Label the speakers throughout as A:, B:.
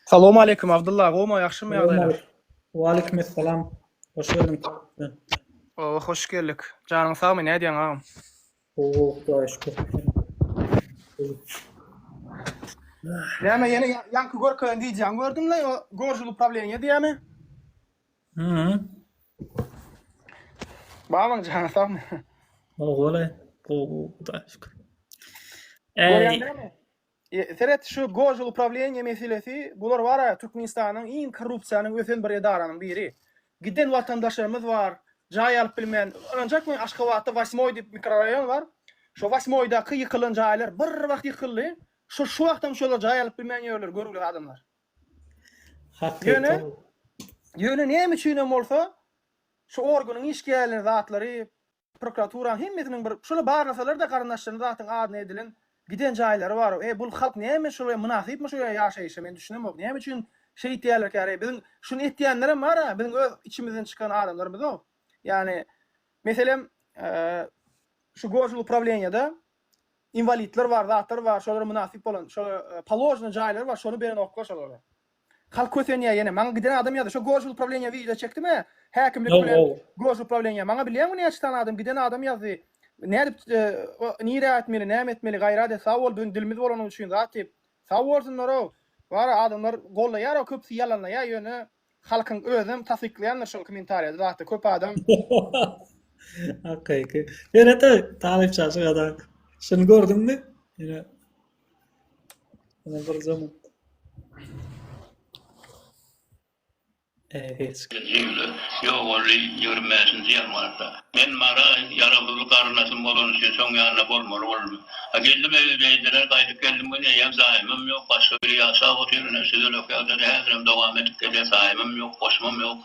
A: Salamu aleykum Abdullah. Goma yaxşymy ýagdaýlar?
B: Waleykümselam. Hoş geldin.
A: Hoş geldik. Janyň sagmy, nädýän agam?
B: Xuda şükür.
A: Näme ýene ýanky görkän diýjäň gördüm-le, gorjul upravleniýa diýämi? Babaň janyň sagmy.
B: Oğlum. Xuda şükür.
A: Seret şu gorjul upravleniýa meselesi, bular bara Türkmenistanyň iň korrupsiýanyň ösen bir edaranyň biri. Giden watandaşlarymız var, jaý alyp bilmän. Ancak men Aşgabatda 8 diýip mikroraýon var. Şo 8-daky ýykylan jaýlar bir wagt ýykyldy. Şu wagtdan şolar jaý alyp bilmän ýerler görülen adamlar. Ýöne näme üçin bolsa, şu organyň işgärleri zatlary, prokuratura hemmetiniň bir şola barnasalar da garyndaşlaryň zatyň adyny edilen giden jaýlary bar. Bul halk näme şolaya münasipmi şoya ýaşaýyşy men düşünemok. Näme üçin şey diýerler ki, bizim şunu etdiýänlere var, bizim öz içimizden çıkan adamlarymız o. Yani meselem şu gorjul upravleniýada invalidler var, zatlar var, şolara münasip bolan, şo palojny jaýlar var, şonu beren oklar şolara. Halk kösenýär ýene, maňa giden adam ýa-da şu gorjul upravleniýa video çekdimi? Häkimlik bilen gorjul upravleniýa. Maňa bilýärmi näçe tane adam giden adam ýazdy. Nädip nire etmeli, näme etmeli, gaýrady sawol bugün dilimiz bolanyň üçin zat diýip sawolsunlar o. Var adamlar gollaýar, o köpsi ýalanlaýar ýöne halkyň özüm tasdiklaýanlar şol kommentariýada zatda köp adam.
B: Hakiki. Ýene-de talipçasy adam. Şunu gördüňmi? Ýene bir zaman.
C: Yok orayı yürümesin diyen var da. Ben mara yaralı karnasım olan şey son yanına bolmalı olmuyor. Geldim evdeydiler, kaydık geldim bu ne sahibim yok. Başka biri yasa oturuyor. Size laf yazdı. Her zaman devam edip geliyor. Sahibim yok, koşmam yok.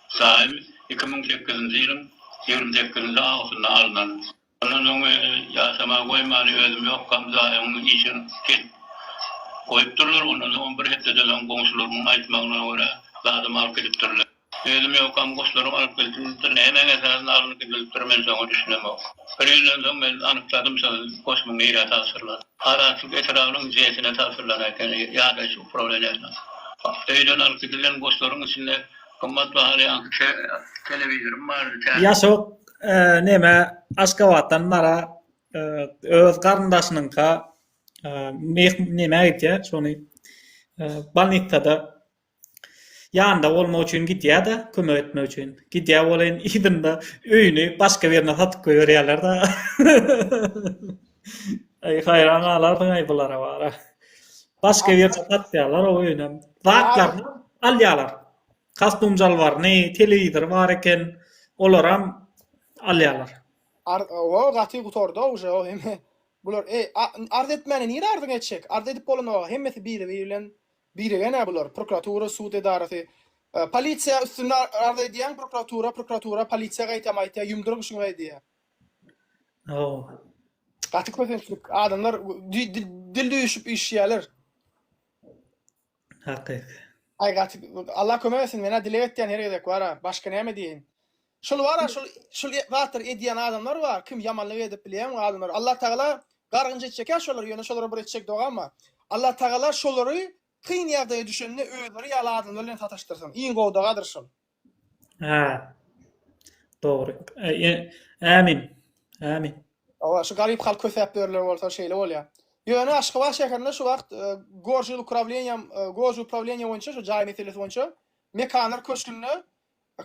C: Sahibim 2008 yılın 28'inde ağusunda alınan. Ondan sonra yasama koymalı özüm yok. Kamzayımın için koyup dururlar. Ondan sonra bir hepseden komşularımın aytmağına göre lazım alıp gidip dururlar. Özüm yok am koşlarım alıp gidip dururlar. Hemen esasında alıp gidip dururlar. Ben sonra düşünemem. Bir yıldan sonra ben anıkladım sana koşmanın iğre tasırlar. Araçlık etrafının cihetine tasırlar. Ya da şu problemler. Öyden alıp gidilen koşların içinde kımmat baharı yankı televizyonum vardı.
B: Ya sok näme Aşgabatdan mara öz garyndaşynyňka näme aýtýar şonu balniktada ýanda bolmak üçin gidýär-de, kömek etmek üçin. Gidýär bolan idinde öýüni başga birine satyp goýýarlar da. Ay hayran alardyň ay bulara bara. Başga birine satýarlar o öýüne. Wagtlaryny alýarlar. Kastumjal var, ne televizor var eken olaram alýarlar.
A: O gaty gutorda o hemme bular arz etmeni nire ardyň etjek? Arz edip bolan o hemmesi biri birilen biri gene bular prokuratura, sud edarasy, polisiýa üstünde arz edýän prokuratura polisiýaga aýtamaýtýar, ýumduryň şuňa aýdýar. Gaty kösençlik adamlar dil düýüşüp işýärler.
B: Hakik.
A: Ay gaty Allah kömek etsin, mene dile etdiýän her ýerde var, başga näme diýin? Şol var, şol watar edýän adamlar var. Kim ýamanlyk edip bilýän adamlar. Allah Taala gargynja etjek şolar, ýöne şolara bir etjek dogama. Allah Taala şolary kyn ýerде düşenini özleri ýaly adamlar bilen tataşdyrsyn. Iň gowdagadyr şol.
B: Ha. Dogry. Amin. Amin.
A: Awa şu garyp halk kösäp berler bolsa şeýle bolýar. Ýöne Aşgabat şäherinde şu wagt gorjul upravleniýa boýunça şu jaý meselesi boýunça mekanlar köşkünni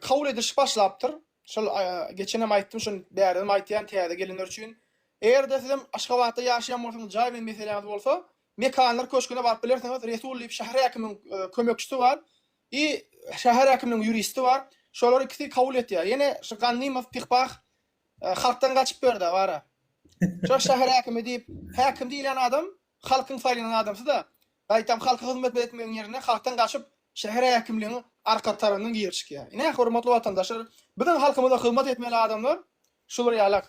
A: kabul ediş başlapdyr. Şol geçenem aýtdym, şonu bäridim aýtýan täze gelenler üçin. Eğer sizem Aşgabatda ýaşaýan bolsaňyz, jaý meseleniz bolsa, mekanlar köşküne barıp bilersiňiz. Resul diýip şäher häkiminiň kömekçisi var. Şäher häkiminiň ýuristi var. Şolar ikisi kabul etýär. Ýene şu Gannimov Pihbah halkdan gaçyp berdi bara. Şu şäher häkimi diýip, häkim diýilen adam halkyň saýlanan adamsy da. Aýtam halka hyzmet etmegiň ýerine halkdan gaçyp şäher häkimligini arka taranyň girişki. Ine hormatly watandaşlar, biziň halkymyza hyzmet etmeli adamlar şolar ýalak.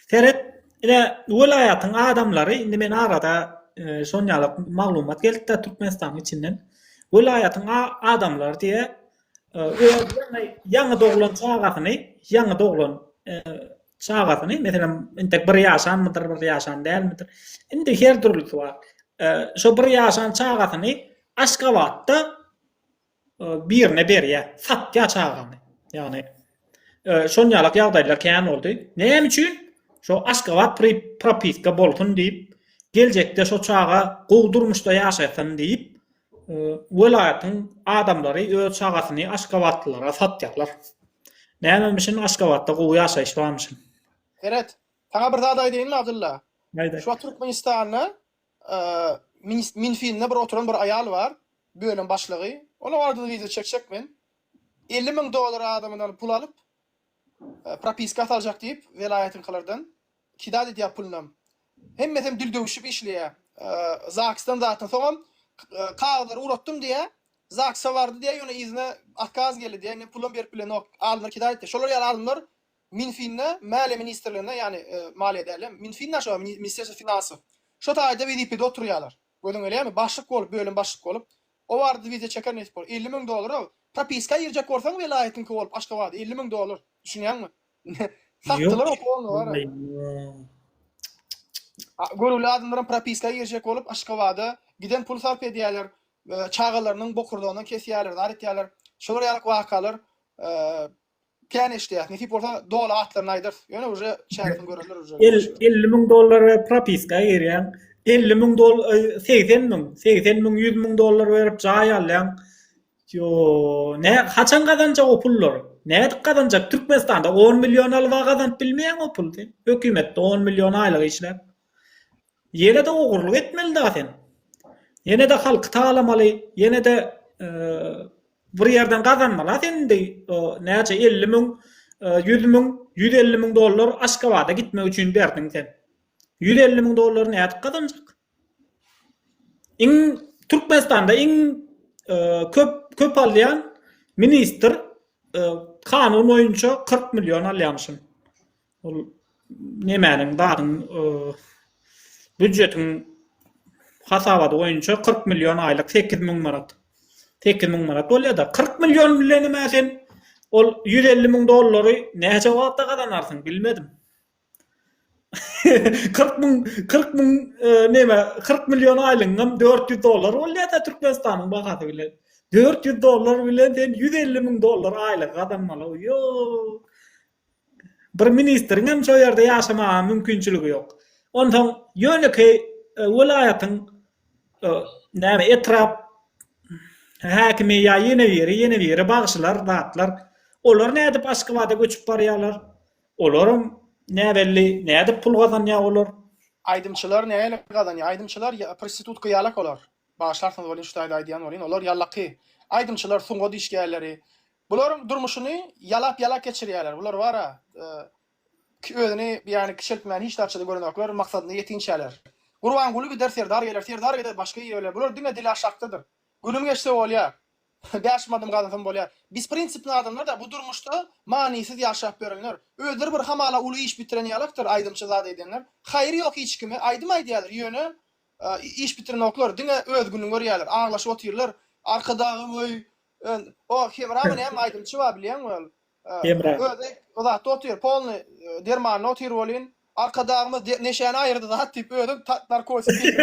B: Seret ile welaýatyň adamlary indi men arada şonýalyk maglumat geldi Türkmenistan içinden. Welaýatyň adamlary diýe ýaňy doglan çağatyny meselem intek bir ýaşan, bir ýaşan dälmidir. Indi her türlüsi var. Şo bir ýaşan çagatyny Aşgabatda birine berýär, satýa çagany. Ýagny şonýalyk ýagdaýlar kän boldy. Näme üçin? Şo Aşgabat propiska bolsun diýip, geljekde şo çaga gowdurmuşda ýaşasyn diýip, welaýatyň adamlary öz çagatyny Aşgabatlylara satýarlar. Näme üçin Aşgabatda gowy ýaşaýyş barmyşyn?
A: Evet. Taňa bir zat aýdyň Abdullah.
B: Näde?
A: Şu Türkmenistanyň Minfin'de bir oturan bir ayal var. Bölüm başlygy. Ona wardy wiza çekçekmen. $50,000 adamdan pul alıp propiska atalacak diýip welaýatyň kılardan kidad edýär pulnam. Hemmetem dil döwüşip işleýär. Zaksdan zaten soňam kağıtları uratdım diye zaksa vardı diye ýöne izne akaz geldi diye pulum berip bilen aldylar kidad etdi. Şolar ýaly aldylar Minfin'de Maliýe Ministrligine ýani Maliýe derler. Minfin'de şo Ministrli Finansy. Şo taýda WDP'de oturýarlar. Gördüň elemi başlyk bolup, bölüm başlyk bolup. O wardy wiza çeker net bol. $50,000 propiska ýerjek bolsaň welaýatyňki bolup Aşgabat $50,000. Düşünýärmi? Satdylar o pulny var. Görüli adamlaryň propiska ýerjek bolup Aşgabatda giden pul sarp edýärler. Çağalarynyň bokurdagyny kesýärler, dar etýärler. Şolar ýaly wakalar kän işleýär. Netip bolsa dola atlaryny aýdyr. Ýöne uje çägätin görürler uje.
B: $50,000 propiska ýerýän. $50,000 $80,000 $100,000 berip jaý alýan. Yo, ne haçan gazanjak o pullar? Näde gazanjak? Türkmenistanda 10 milyon alwa gazanıp bilmeýän o pul. Hökümetde 10 milyon aýlyk işlep. Ýene de ogurluk etmeli da sen. Ýene de halky taglamaly, ýene de bir ýerden gazanmaly sen de näçe 50,000, 100,000, $150,000 Aşgabatda gitmek üçin berdiň sen. $150,000 näde gazanjak? Türkmenistanda köp alýan minister kanun boýunça 40 milyon alýanmyşyn. Ol nemäniň baryň büdjetiň hasabady boýunça 40 milyon aýlyk 8,000 manat. 8,000 manat bolýar-da 40 milyon bilen näme sen ol $150,000 näçe wagtda gazanarsyň bilmedim. 40,000 näme 40 milyon aýlygyňam $400 bolýar-da Türkmenistanyň bahasy bilen. $400 bilen sen $150,000 aýlyk gazanmaly. Yo. Bir ministriň şo ýerde ýaşamagy mümkinçiligi ýok. Ondan ýöneki welaýatyň näme etrap häkimi ýa ýene biri bagşylar, zatlar olar näde Aşgabatda göçüp barýarlar. Olaram näbelli näde pul gazanýar olar?
A: Aýdymçylar näle gazanýar? Aýdymçylar prostitutka ýalak olar. Başlarsın bolýan şu taýda aýdýan bolýan, olar ýalaky. Aýdymçylar suňga dişgärleri. Bularyň durmuşyny ýalap geçirýärler. Bular wara özüni ýani kişiltmän hiç tarçyda görenoklar maksadyna ýetinçäler. Gurban guly bir serdar geler başga ýerler. Bular diňe dil aşakdydyr. Günüm geçse bolýar. Başmadım gazanysam bolýar. Biz prinsipli adamlar da bu durmuşda manisiz ýaşap berenler. Öder bir hamala uly iş bitiren ýalakdyr aýdymçy zat edenler. Haýry ýok hiç kimi aýdym aýdýarlar. Ýöne iş bitiren oklar diňe öz günüň görýärler. Ağlaşyp oturýarlar. Arkadagy oy o Hemramy hem aýdymçy bar bilýän
B: Hemra.
A: O zat oturýar polny dermany oturýar bolýan. Arkadagymyz neşäni aýyrdy zat diýip ödüm narkotik.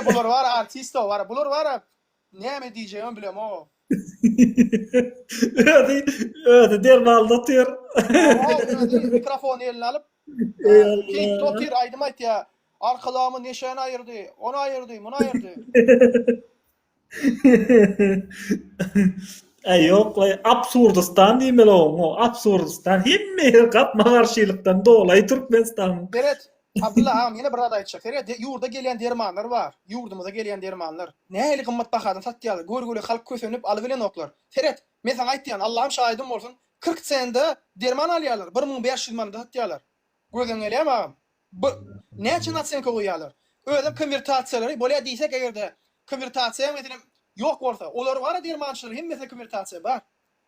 A: Bular var artist var. Bular var. Näme diýjegim bilem o.
B: Öde dermalda otur.
A: Mikrofon eline alıp keýip otur aýdym aýtýar. Arkalamy neşäni aýyrdy, onu aýyrdy, bunu aýyrdy.
B: Ýok, absurdistan diýmeli o. Absurdistan hemme gapma garşylykdan dolaý Türkmenistan.
A: Evet. Abdullah ağam yine bir zat aýtjak. Ýurda gelýän dermanlar var. Ýurdumyza gelýän dermanlar. Nähili gymmat bahadan satýarlar. Görgüli halk kösenip alyp bilen oklar. Feret, men sana aýtdym, Allahym şahidym bolsun. 40 sende derman alýarlar. 1500 manat satýarlar. Gözüň elýärmi ağam? Näçe natsenka goýýarlar? Öýle konvertasiýalary bolýar diýsek egerde konvertasiýa meselem ýok bolsa, olar var dermançylar hemmesi konvertasiýa bar.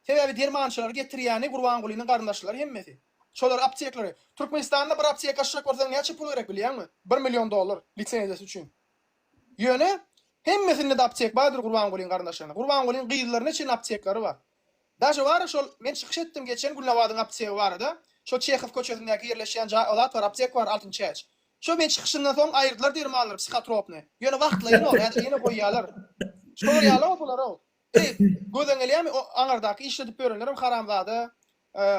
A: Sebebi dermançylar getirýäni Gurban Gulynyň garyndaşlary hemmesi. Şolar apteklary. Türkmenistanda bir aptek aşak bolsa näçe pul gerek bilýärmi? $1 milyon lisensiýasy üçin. Ýöne hemmesinde de aptek bardyr Gurban Gulynyň garyndaşlaryna. Gurban Gulynyň gyýyllaryna çyn apteklary bar. Daşy var şol men çykyş etdim geçen Gulnawadyň aptegi barda. Şo Çekhov köçesindäki ýerleşýän olat var, aptek var, altyn çäç. Şo men çıkışından soň aýyrdylar dermanlar psihotropny. Ýöne wagtlaryny o, ýene goýýarlar. Şol ýaly bular o. Gözen gelýärmi o aňardaky işledip börenlerim haramzada.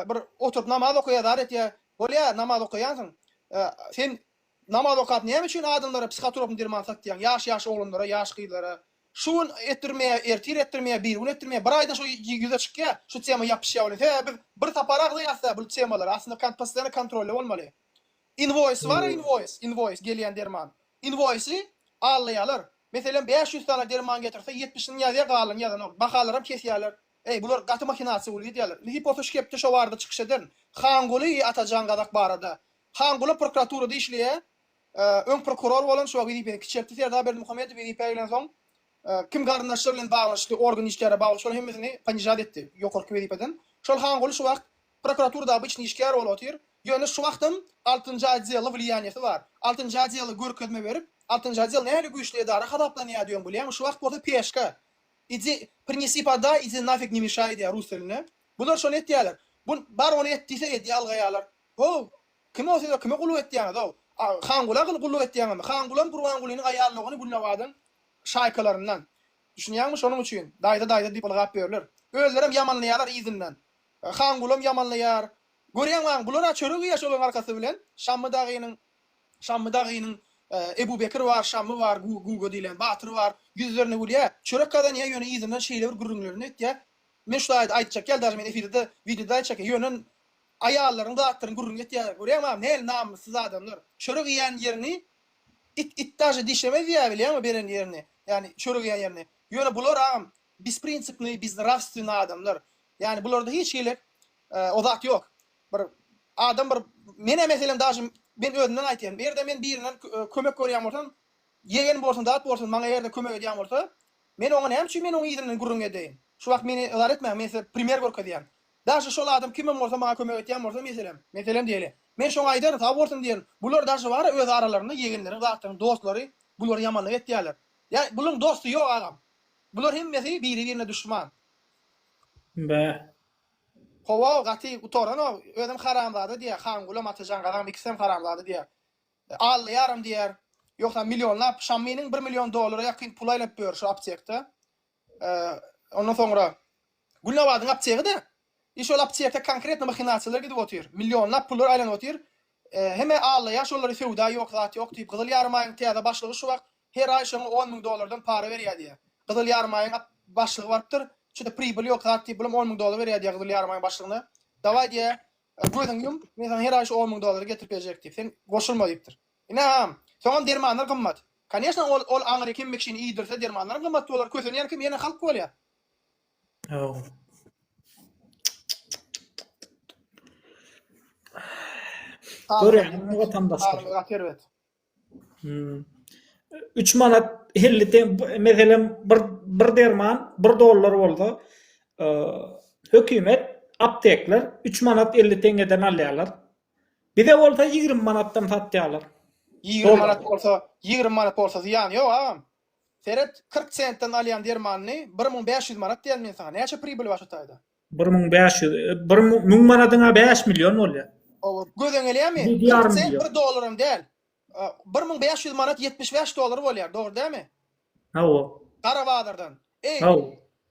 A: Bir oturup namaz okuýar etýär. Bolýa namaz okuýansyň. Sen namaz okap näme üçin adamlara psihotropny derman satýan? Ýaş oglanlara, ýaş gyzlara. Şun ettirmeye, ertir ettirmeye, bir gün ettirmeye, bir ayda şu yüze çıkıyor, şu tema yapışıyor. Biz bir taparak yazsa bu temalar aslında kampaslarını kontrollü olmalı. Invoice var, invoice gelen derman. Invoice'i ağlayalar. Mesela 500 tane derman getirse 70'ini yazıya kalın ya da bakalarım kesiyorlar. Bular katı makinası oluyor diyorlar. Hipotoskopta şu vardı çıkış edin. Hanguli atacan gadak barada. Hanguli prokuraturada işliye. Ön prokuror olan şu VDP'nin kiçerti Serdar Berdimuhamedov VDP'yle son. Kim garnaşlar bilen bağlanışlı organ işlere bağlı şol hemmesini panjad etdi. Yokurky VDP'den. Şol hanguli şu wagt prokuraturada biçni işler bolatyr. Ýöne şu wagtym 6-njy adzyly wiliýanyety var. 6-njy adzyly görkezme berip 6-njy adzyl näle güýçli edara hadaplanýar diýen bolýar. Şu wagt bolsa peşka. Иди принеси подай, иди нафиг не мешай diýär rus diline. Bular şonu etdiýärler. Bu bar onu etdiyse ýalgaýarlar. Ho, kim olsa kime gulu etdiýär da? Hangula gulu etdiýär. Hangulan Gurbangulynyň aýallygyny bulnawadyň şaýkalaryndan. Düşünýärmi şonuň üçin? Daýda diýip algap berler. Özlerem yamanlaýarlar izinden. Hangulam yamanlaýar. Görýärmi bulara çöregi ýaşalan arkasy bilen Şammy dagynyň Ebu Bekir var, Şammy var, Gugo diýilen Batyr var. Yüzlerini bulýar. Çörek kadan ýa ýöne izinden şeýle bir gürrüňlerini etdi. Men şu aýtjak geldi, men efirde videoda aýtjak ýönen aýallaryň zatlaryň gürrüň etdi. Görýärmi? Näle namysyz adamlar. Çörek ýan ýerini ittaje dişemez ýa bilýärmi beren ýerini. Yani çörek ýan ýerini. Ýöne bular besprinsipli, безнравственный adamlar. Yani bularda hiç şeyler o zat yok. Bir adam bir mene meselem daşym ben özümden aýtýan. Berde men birinden kömek görýän bolsam, ýegen bolsun, dat bolsun, maňa ýerde kömek edýän bolsa, men oňa näme men oňa ýerinden gurrun edeyim. Şu wagt meni ýar etmä, men primer görkezýän. Daşy şol adam kim bolsa maňa kömek edýän bolsa meselem diýeli. Men şoňa aýdar, ta bolsun diýen. Bular daşy bar öz aralarynda ýegenleriň zatlaryň dostlary, bular ýamanlyk etýärler. Ya bulyň dosty ýok agam. Bular hemmesi biri-birine düşman.
B: Be.
A: Hova gaty utoran o ödem haramlady diýär. Hangula atajan gadan ikisem haramlady diýär. Alýarym diýär. Ýoksa milyonlap Şamynyň $1 milyon ýakyn pul aýlap ber şu aptekde. Ondan soňra Gulnawadyň aptegy de şol aptekde konkretny mahinasiýalar gidip otyr. Milyonlap pullar aýlanyp otyr. Heme alýar şolary fewda ýok zat ýok diýip Gyzyl Ýarmaýyň täze başlygy şu wagt her aý şoňa $10,000 para berýär diýär. Gyzyl Ýarmaýyň başlygy barpdyr. Şuda pribul ýok zat diýip $10,000 berýär diýär Gyzyl Ýarmaýyň başlygyna. Daway diýär. Göýdüň ýum, men her aý $10,000 getirip berjek diýip. Sen goşulma diýipdir. Inam, soňam dermanlar gymmat. Конечно, ol aňry kim mekşini iýdirse dermanlar gymmat bolar. Kösenýär kim ýene halk bolýar.
B: Oh. Görýän watandaşlar.
A: Evet.
B: 3 manat 50 teng meselem bir derman $1 boldy. Hökümet aptekler 3 manat 50 tengeden alýarlar. Bir de bolsa 20 manatdan satýarlar.
A: 20 manat bolsa ziyan ýok agam. Seret 40 centden alýan dermanny 1500 manat diýen men sana. Näçe pribul başa taýda? 1000 manatyna 5 milyon bolýar. O gözen gelýärmi? $1 däl. 1500 manat $75 bolýar, dogry dämi?
B: Ha o.
A: Garabadardan.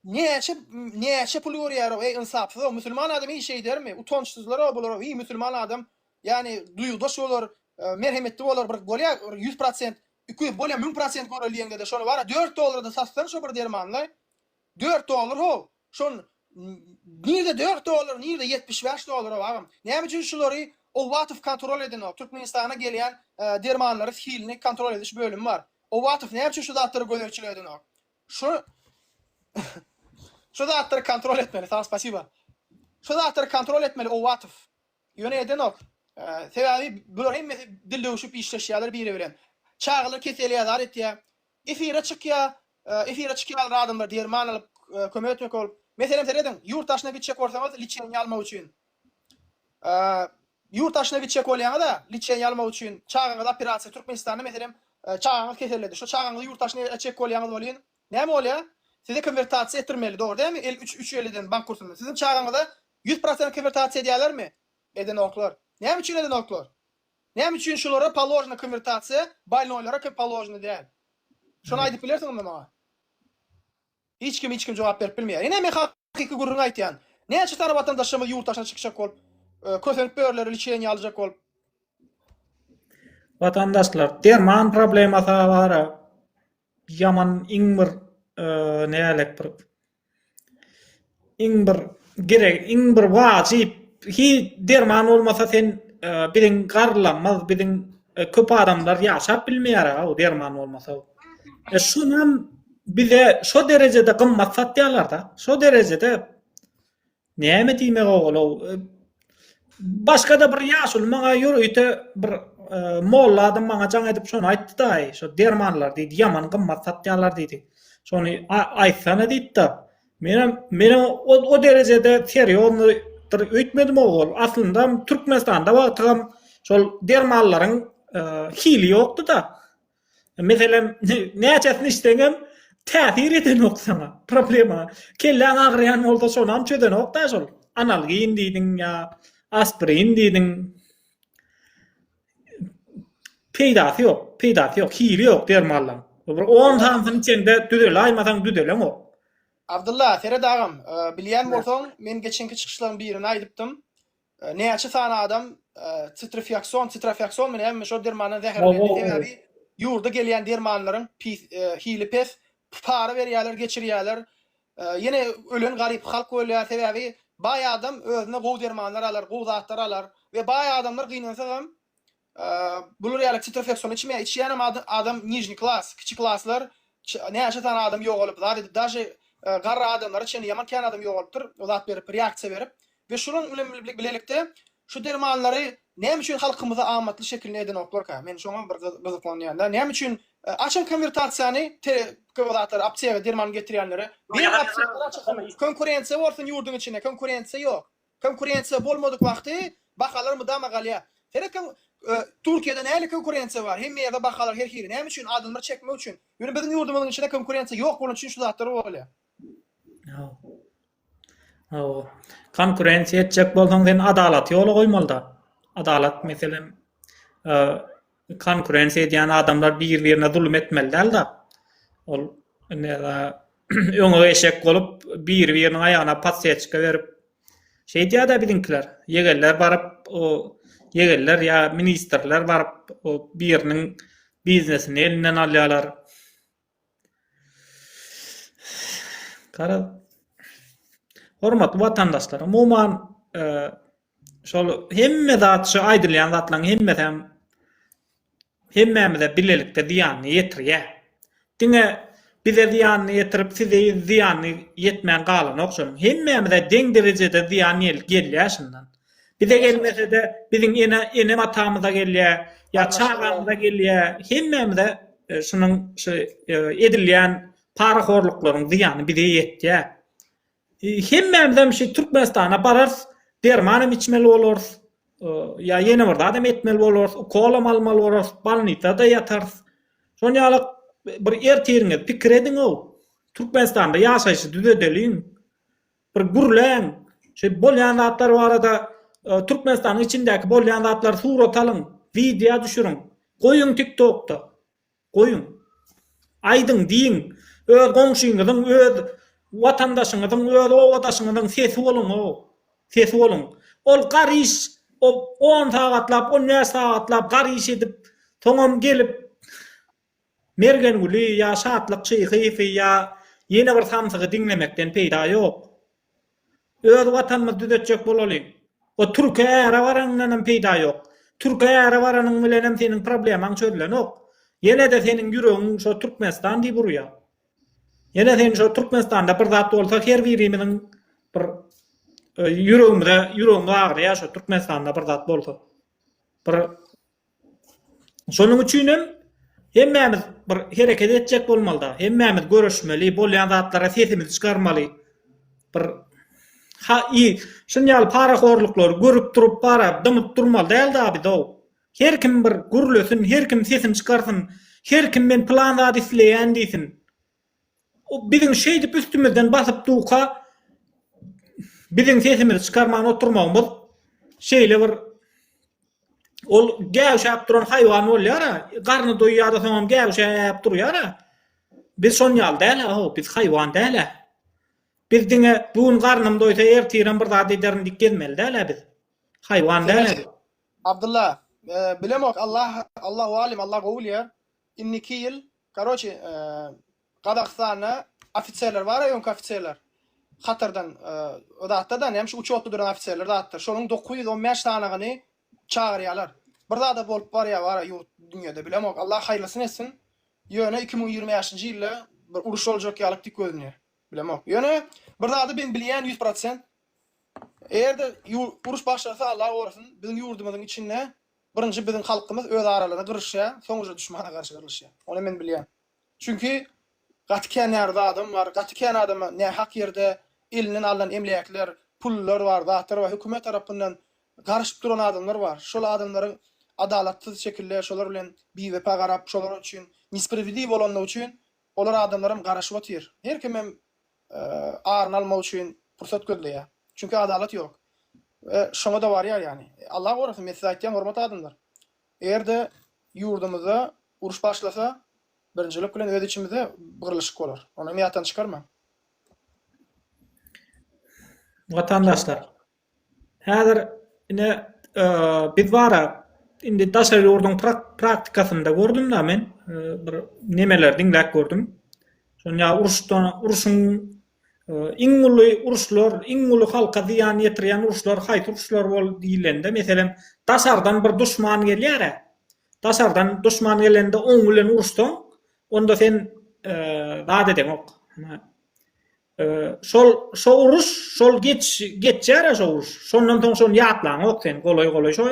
A: Näçe pul görýär insapsyz, musulman adam iyi şey dermi? Utançsyzlar o bolar, iyi musulman adam. Yani duýuldaş bolar, merhemetli bolar, bir bolýar 100%, 200 bolýar 1000% görelýände de şonu bara $4 da satsan şu bir dermanly. $4 ho. Şon nirde $4, nirde $75 agam. Näme üçin şolary o watyf kontrol eden o Türkmenistana gelýän dermanlary fiilini kontrol ediş bölümi var. O watyf näme üçin şu datlary gözerçilik eden o? Şu datlary kontrol etmeli. Sağ spasiba. Şu datlary kontrol etmeli o watyf. Ýöne eden o. Sebebi bular hemmesi dildöwüşüp işleşýärler biri bilen. Çağılar keselýärler etýär. Efire çykýar adamlar derman alyp kömek etmek ol. Meselem seredin yurttaşyna gitjek bolsaňyz liçen almak üçin. Yurttaşyna gitjek bolýanda liçen almak üçin çağıňyz operasiýa Türkmenistanda meselem çağıňyz keseldi. Şu çağıňyz yurttaşyna çek bolýanýyz bolýan. Näme bolýar? Size konvertasiýa etdirmeli, dogry dämi? 350'den bank kursunda. Sizin çağıňyzda 100% konvertasiýa edýärlermi? Eden oklar. Näme üçin eden oklar? Näme üçin şolara poложена konvertasiýa, больнойлара poложена däl? Şonu aýdyp bilersiňmi maňa? Hiç kim jogap berip bilmeýär. Ene men hakyky gurrun aýtýan. Näçe tane vatandaşymyz ýurtdaşyna çykjak bolup, kösenip börleri liçeni aljak bolup.
B: Vatandaşlar derman problemasy bar. Yaman iň bir nälik bir iň bir gerek, iň bir wajyp hi derman bolmasa sen biziň garlanmaz, biziň köp adamlar ýaşap bilmeýär o derman bolmasa. Şonam bize şo derejede gymmat satýarlar da. Şo derejede näme diýmek oglaw? Başga da bir ýaşul maňa ýürüýte bir molla adam maňa jaň edip şonu aýtdy da, şo dermanlar diýdi, ýaman gymmat satýarlar diýdi. Şonu aýtsana diýdi da. Menem o derejede seriýony öýtmedim ogul. Aslynda Türkmenistanda wagtym şol dermanlaryň hili ýokdy da. Meselem näçesini işlegem täsir eden oksaňa problema. Kellen agyrýan bolsa şonam çöden ok da şol. Analgin diýdiň ýa aspirin diýdiň. Peýdasy ýok, hili ýok dermanlar. 10 tansyň içinde düzele aýmasaň düzelem ok.
A: Abdullah, Ferhat agam, bilýän bolsaň, men geçenki çykyşlaryň birini aýdypdym. Näçe sana adam sitrofakson menen şo dermanyň zäherlerini ýurda gelýän dermanlaryň hili pes para berýärler, geçirýärler. Ýene ölen garyp halk ölýär sebäbi baý adam özüne gowy dermanlar alar, gowy zatlar alar we baý adamlar gynansa hem bular ýaly sitrofakson içýän adam nijni klas, kiçik klaslar näçe tane adam ýok bolup, даже garra adamlar içinde ýaman kän adam ýok bolupdyr, o zat berip reaksiýa berip we şunun bilen bilelikde şu dermanlary näme üçin halkymyza amatly şekilde eden oklar? Men şoňa bir gyzyklanýanda näme üçin açan konvertasiýany kowatlar apsiýaga derman getirýänleri bir konkurensiýa bolsun ýurdun içinde, konkurensiýa ýok. Konkurensiýa bolmadyk wagty bahalar mydama galýa. Herkem Türkiýede näme konkurensiýa bar? Hemme ýerde bahalar her hiri. Näme üçin adamlar çekmek üçin? Ýöne biziň ýurdumyzyň içinde konkurensiýa ýok bolan üçin şu zatlar bolýar.
B: Konkurensiýa etjek bolsaň sen adalat ýoly goýmalda. Adalat meselem konkurensiýa edýän adamlar bir-birine zulm etmeliler da. Ol öňe eşek bolup bir-biriniň aýagyna patsýetçe berip şey diýär da biziňkiler. Yegerler barıp o yegerler ýa ministrler barıp o biriniň biznesini elinden alýarlar. Kara hormatly vatandaşlar, umuman şol hemme zat şu aýdylýan zatlaryň hemmemize bilelikde ziýany ýetirýär. Diňe bize ziýany ýetirip size ziýany ýetmän galan okşuň. Hemmemize deň derejede ziýan gelýär şundan. Bize gelmese de biziň ene atamyza gelýär, ýa çağamyza gelýär. Hemmemize şunyň edilýän paraxorluklaryň ziýany bize ýetýär. Hemmemizem şu Türkmenistana barars, dermanam içmeli boluruz. Ya yeni bir adam etmeli boluruz, kolam almaly boluruz, balnitada ýatarys. Şonýalyk bir ertiriňe pikir ediň o. Türkmenistanda ýaşaýşy düzedeliň. Bir gurlan, şu bolýan zatlar barada Türkmenistanyň içindäki bolýan zatlar surat alyň, video düşüriň. Goýuň TikTokda. Goýuň. Aýdyň diýiň, öz goňşuňyzyň, öz vatandaşyňyzyň, öz owadaşyňyzyň sesi bolun o. Sesi bolun. Ol garyş, o 10 sagatlap, 10 sagatlap garyş edip, toňam gelip mergen guli ýa şatlyk çyhyfy ýa ýene bir samsygy diňlemekden peýda ýok. Öz watanymyzy düzetjek bolalyň. O Türkiýe ära baranyňdan peýda ýok. Türkiýe ära baranyň bilen seniň problemaň çözülenok. Ýene de seniň ýüregiň şo Türkmenistan diýip burýar. Ýene sen şo Türkmenistanda bir zat bolsa her birimiň bir ýüregimde agyrýar şo Türkmenistanda bir zat bolsa. Bir şonuň üçin hemmemiz bir hereket etjek bolmaly. Hemmemiz görüşmeli, bolýan zatlara sesimizi çykarmaly. Bir şunýaly paraxorluklar görüp turup barap dymyp durmaly däl da biz o. Her kim bir gürlesin, her kim sesini çykarsyn, her kim men plan zat isleýän diýsin. O biziň şeýdip üstümizden basyp duka biziň sesimizi çykarmagy oturmagymyz şeýle bir Ol gäwşäp duran haýwan bolýar, garny doýýar da soňam gäwşäp durýar. Biz şonýal däl, biz haýwan däl. Biz diňe bugun garnym doýsa ertirem bir zat ederin dik gelmeli däl biz. Haýwan däl.
A: Abdullah, bilemok Allahu alim, Allah gowul ýer. Inniki ýyl, karoçi, Qazaqstanda ofitserler var, ýa-da ofitserler. Hatardan, o zatdan hem şu uçotda duran ofitserler zatlar. Şonuň 915 tanagyny çağırýarlar. Bir zada bolup barýar var ýurt dünýede bilemok. Allah haýrlysyny etsin. Ýöne 2025-nji ýylda bir uruş boljak ýalyk dik gözünýär. Bilemok. Ýöne bir zada ben bilýän 100%. Eğerde uruş başlasa Allah gorasyn, biziň ýurdumyzyň içinde birinji biziň halkymyz öz aralarynda gyrşýar, soňra düşmana garşy gyrşýar. Onu men bilýän. Çünki gatykän ýerde adam var, gatykän adama ne hak ýerde elinden alynan emlekler, pullar var, zatlar var, hökümet tarapyndan garşyp duran adamlar var. Şol adamlaryň adalatsyz şekilde şolar bilen BWP garap, şolar üçin nisprevidiw bolanlar üçin olar adamlarym garaşyp otyr. Her kim hem aryn almak üçin pursat gözleýär. Çünkü adalet yok. Şoňa da var yani. Allah gorasyn, men size aýtýan hormat adamlar. Eğerde ýurdumyzda uruş başlasa, birinjilik bilen öz içimizde gyrlyşyk bolar. Onu meýatan çykarma.
B: Vatandaşlar. Häzir ine biz bara indi daşary ýurdun praktikasynda gördüm da men bir nemeler diňläp gördüm. Şoňa uruşyň iň uly uruşlar, iň uly halka ziýan ýetirýän uruşlar, haýsy uruşlar bol diýilende, meselem daşardan bir duşman gelýär. Daşardan duşman gelende oň bilen uruşdyň, onda sen zat edemok. Şol uruş, şol geçýär şol uruş. Şondan soň şonu ýatlaň ok sen golay şo.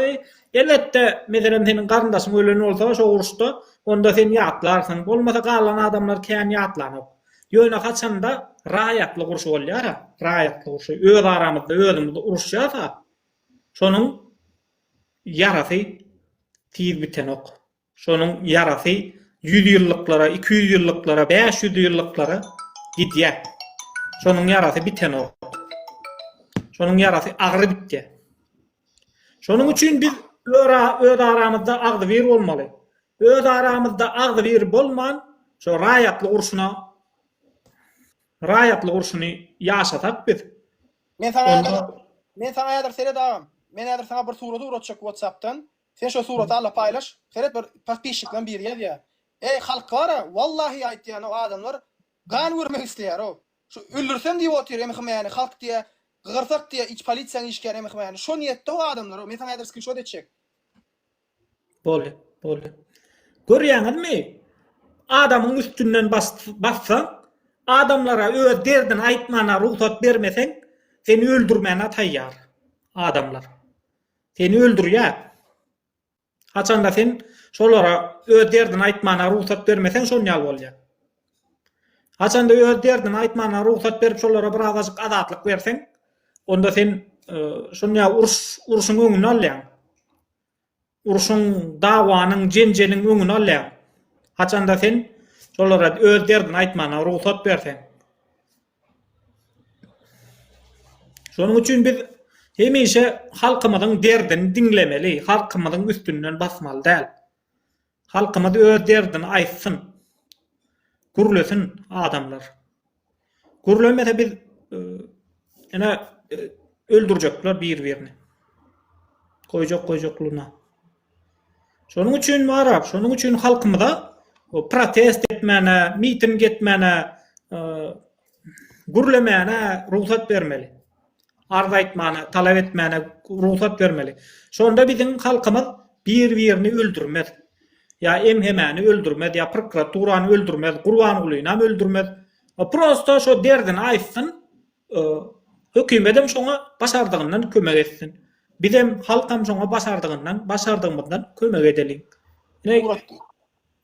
B: Elbetde meselem seniň garyndaşyň ölen bolsa şo uruşda, onda sen ýatlarsyň. Bolmasa galan adamlar kän ýatlaň ok. Ýöne haçanda raýatly uruş bolýar, raýatly uruş. Öz aramyzda özümizde uruşýarsa, şonuň ýarasy tiz biten ok. Şonuň ýarasy 100 ýyllyklara, 200 ýyllyklara, 500 ýyllyklara gidýär. Şonuň ýarasy biten ok. Şonuň ýarasy agry bitdi. Şonuň üçin biz öz aramyzda agdyr bolmaly. Öz aramyzda agdyr bolman, şo raýatly urşuny ýaşatak biz.
A: Men sana ýadyr sere dagam. Men ýadyr sana bir surat uratjak WhatsApp'tan. Sen şo suraty alyp paýlaş. Seret bir paspişiklen bir ýa. Ey halk bara, wallahi aýtýan o adamlar gan görmek isleýär o. Şu öldürsem diýip otyr, emhemeni halk diýe, gyrsak diýe, iç polisiýanyň işgär emhemeni. Şo niýetde o adamlar o. Men sana ýadyr screenshot etjek.
B: Boldy. Görýäňizmi? Adamyň üstünden bassaň, adamlara öz derdin aýtmana ruhsat bermeseň, seni öldürmäne taýýar adamlar. Seni öldürýär. Haçanda sen şolara öz derdin aýtmana ruhsat bermeseň şonýal bolýar. Haçanda öz derdin aýtmana ruhsat berip şolara bir azajyk azatlyk berseň, onda sen şonýal uruşyň öňüni alýan. Uruşyň dawanyň, jenjeliň öňüni alýan. Haçanda sen şolara öz derdin aýtmana ruhsat berseň. Şonuň üçin biz hemişe halkymyzyň derdini diňlemeli, halkymyzyň üstünden basmaly däl. Halkymyz öz derdini aýtsyn. Gürlesin adamlar. Gürlemese biz ene öldürjekler bir-birini. Koyjak-koyjaklığına. Şonuň üçin marap, şonuň üçin halkymyza o protest etmene, miting etmene, gürlemene ruhsat bermeli. Arz aýtmana, talap etmene ruhsat bermeli. Şonda biziň halkymyz bir-birini öldürmez. Ya emhemeni öldürmez, ya prokuraturany öldürmez, Gurban Gulyny öldürmez. Prosto şo derdini aýtsyn, hökümetem şoňa başardygyndan kömek etsin. Bizem halkam şoňa başardygymyzdan kömek edelim.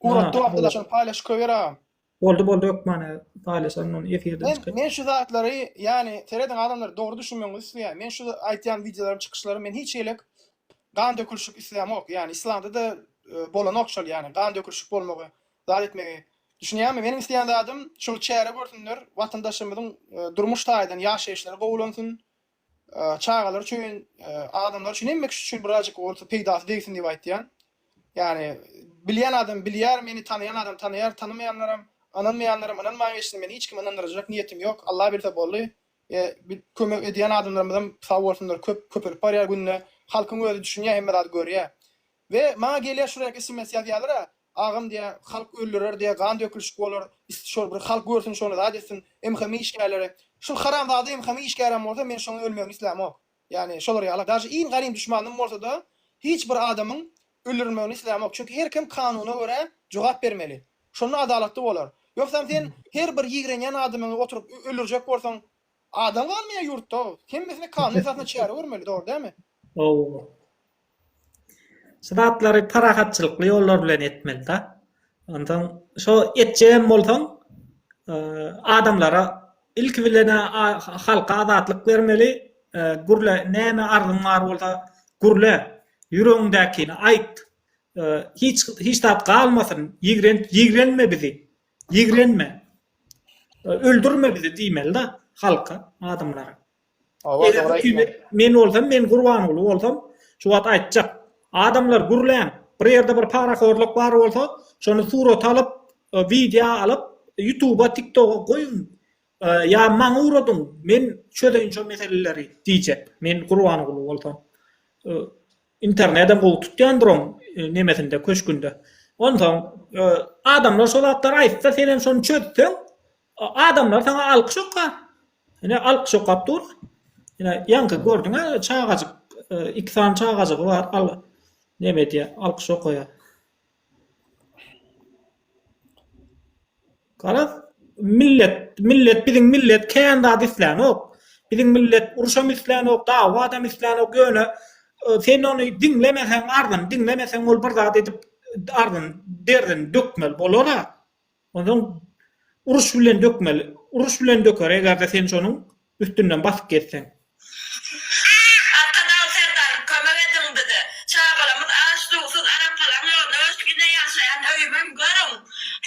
A: Uratdy Abdullaşyň paýlaşyp koýaragam.
B: Boldy yok mana paýlaşan onu efirde çykyp.
A: Men şu zatlary, yani tereden adamlar dogry düşünmeňizi isleýär. Men şu aýtýan videolaryň çykyşlary men hiç elek gan dökülşük isleýärmok. Yani İslamda da bolan okşal, yani gan dökülşük bolmagy, zat etmegi. Düşünýärmi? Menim isleýän adam şol çäre görsünler, watandaşymyzyň durmuş taýdan ýaşaýyşlary gowulansyn. çağalar üçün, adamlar üçün emmek üçün birazcık olsa peýdasy degsin diýip aýtýan. Yani bilýän adam bilýär, meni tanıyan adam tanıýar, tanımayanlaram, ananmayanlaram ananmaýan meni hiç kim anandyrjak niýetim ýok. Allah bilse boldy. Bir kömek edýän adamlarymdan sag bolsunlar, köpelip barýar günne. Halkyň özi düşünýär, hemme zat görýär. Ve maňa gelýär şuraya SMS ýazýarlar, agam diýär, halk öldürer diýär, gan dökülüşik bolar, şol bir halk görsün şonu da desin, emhemi işgärleri. Şu haram zady emhemi işgärem bolsa men şonu ölmegini islämok. Yani şolar ýaly. Daşy iň garim düşmanım bolsa da hiç bir adamyň öldürmegini islämok. Çünki her kim kanuna göre jogap bermeli. Şonu adalatly bolar. Ýoksa sen her bir ýigrenýän adamyň oturup öldürjek bolsaň, adam galmaýar ýurtda. Hemmesini kanun esasyna çäre bermeli, dogry dämi?
B: O Sıdatlary parahatçylykly ýollar bilen etmeli da. Ondan şo etjem bolsaň adamlara ilk bilene halka azatlyk bermeli. Gurle näme arzyň bar bolsa gurle ýüregiňdäkini aýt. Hiç tat galmasyn. Ýigrenme bizi. Ýigrenme. Öldürme bizi diýmeli da halka, adamlara. Men bolsam, men gurban bolup bolsam, şu wagt aýtjak. Adamlar gurlän, bir ýerde bir parakorluk bar bolsa, şonu surat alyp, video alyp, YouTube'a, TikTok'a goýun. Ya maňa uradym, men çödeýin şu meseleleri diýjek. Men gurban bolup bolsam. İnternetden gowy tutýandyram, nemesinde köşkünde. Ondan adamlar şol atlar aýtsa, sen hem şonu çödsen, adamlar sana alkyş okar. Ine alkyş okap dur. Ine ýanky gördüň, çağaçyk, iki tane çağaçyk bar. Neme diye alkyş okoýar. Garaz millet biziň millet kände adyslan ok. Biziň millet uruşam islan ok, dawa adam islan ok ýöne. Sen onu dinlemesen ol bir zat edip ardyn derden dökmel bolara. Ondan uruş bilen dökmeli. Uruş bilen döker eger sen şonuň üstünden basyp ketsen.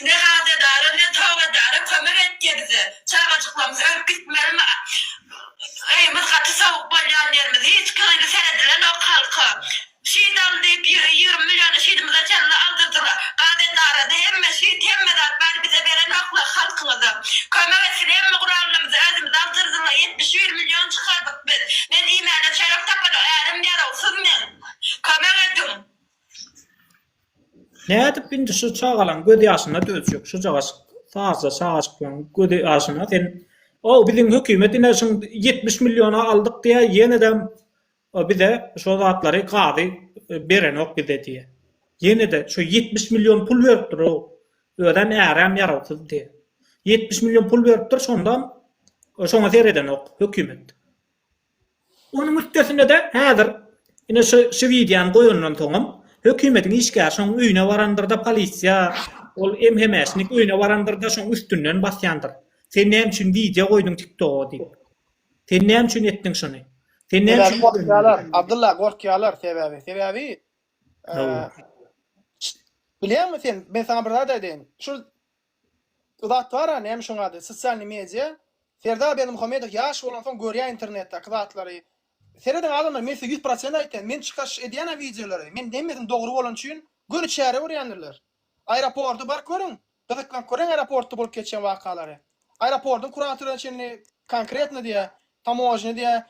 D: Ne hadedarı ne togadarı kömek ettirdi. Çağacıklarımız ölüp gitmeli mi? Eyimiz katı soğuk balyanlarımız hiç kıydı senedilen o halkı. Şiidan deyip 20 milyonu şiidimize canlı aldırdılar. Hadedarı da emme şiit hemmedat bari bize veren okla halkımızı. Kömek etsin emme kurallarımızı özümüz aldırdılar. 71 milyon çıkardık biz. Ben imanla çeyrek tapadı. Eğerim yaralsız men. Kömek edin.
B: Nädip indi şu çağalan gödi ýaşyna dözjek. Şu çağaçyk bilen gödi ýaşyna sen o biziň hökümetine şoň 70 milyona aldyk diýe ýene-de bize şo zatlary gady beren ok bize diýe. Ýene-de şu 70 milyon pul beripdir o. Öden äräm ýarawsyz diýe. 70 milyon pul beripdir şondan şoňa sereden ok hökümet. Onuň üstesinde de häzir ine şu widiýany goýandan soňam hökümetiň işgär şoň öýüne barandyrda polisiýa, ol emhemeslik öýüne barandyrda şoň üstünden basýandyr. Sen näme üçin video goýdyň TikTok'a diýip. Sen näme üçin etdiň şonu? Sen näme üçin
A: Abdullah gorkýarlar sebebi. Bilýärmi sen? Ben sana bir zat aýdyn. Şu zat bar, näme şoň ady? Sosial media. Ferda benim Muhammedow ýaş bolan soň görýär internetde kızlatlary. Sereden adamlar men 100% aýtdan, men çykaş edýän videolary, men demedim dogry bolan üçin göni çäre berýändirler. Aeroportda bar görüň, dyklan görüň aeroportda bolup geçen wakalary. Aeroportun kuratorlaryny konkretny diýe, tamojny diýe,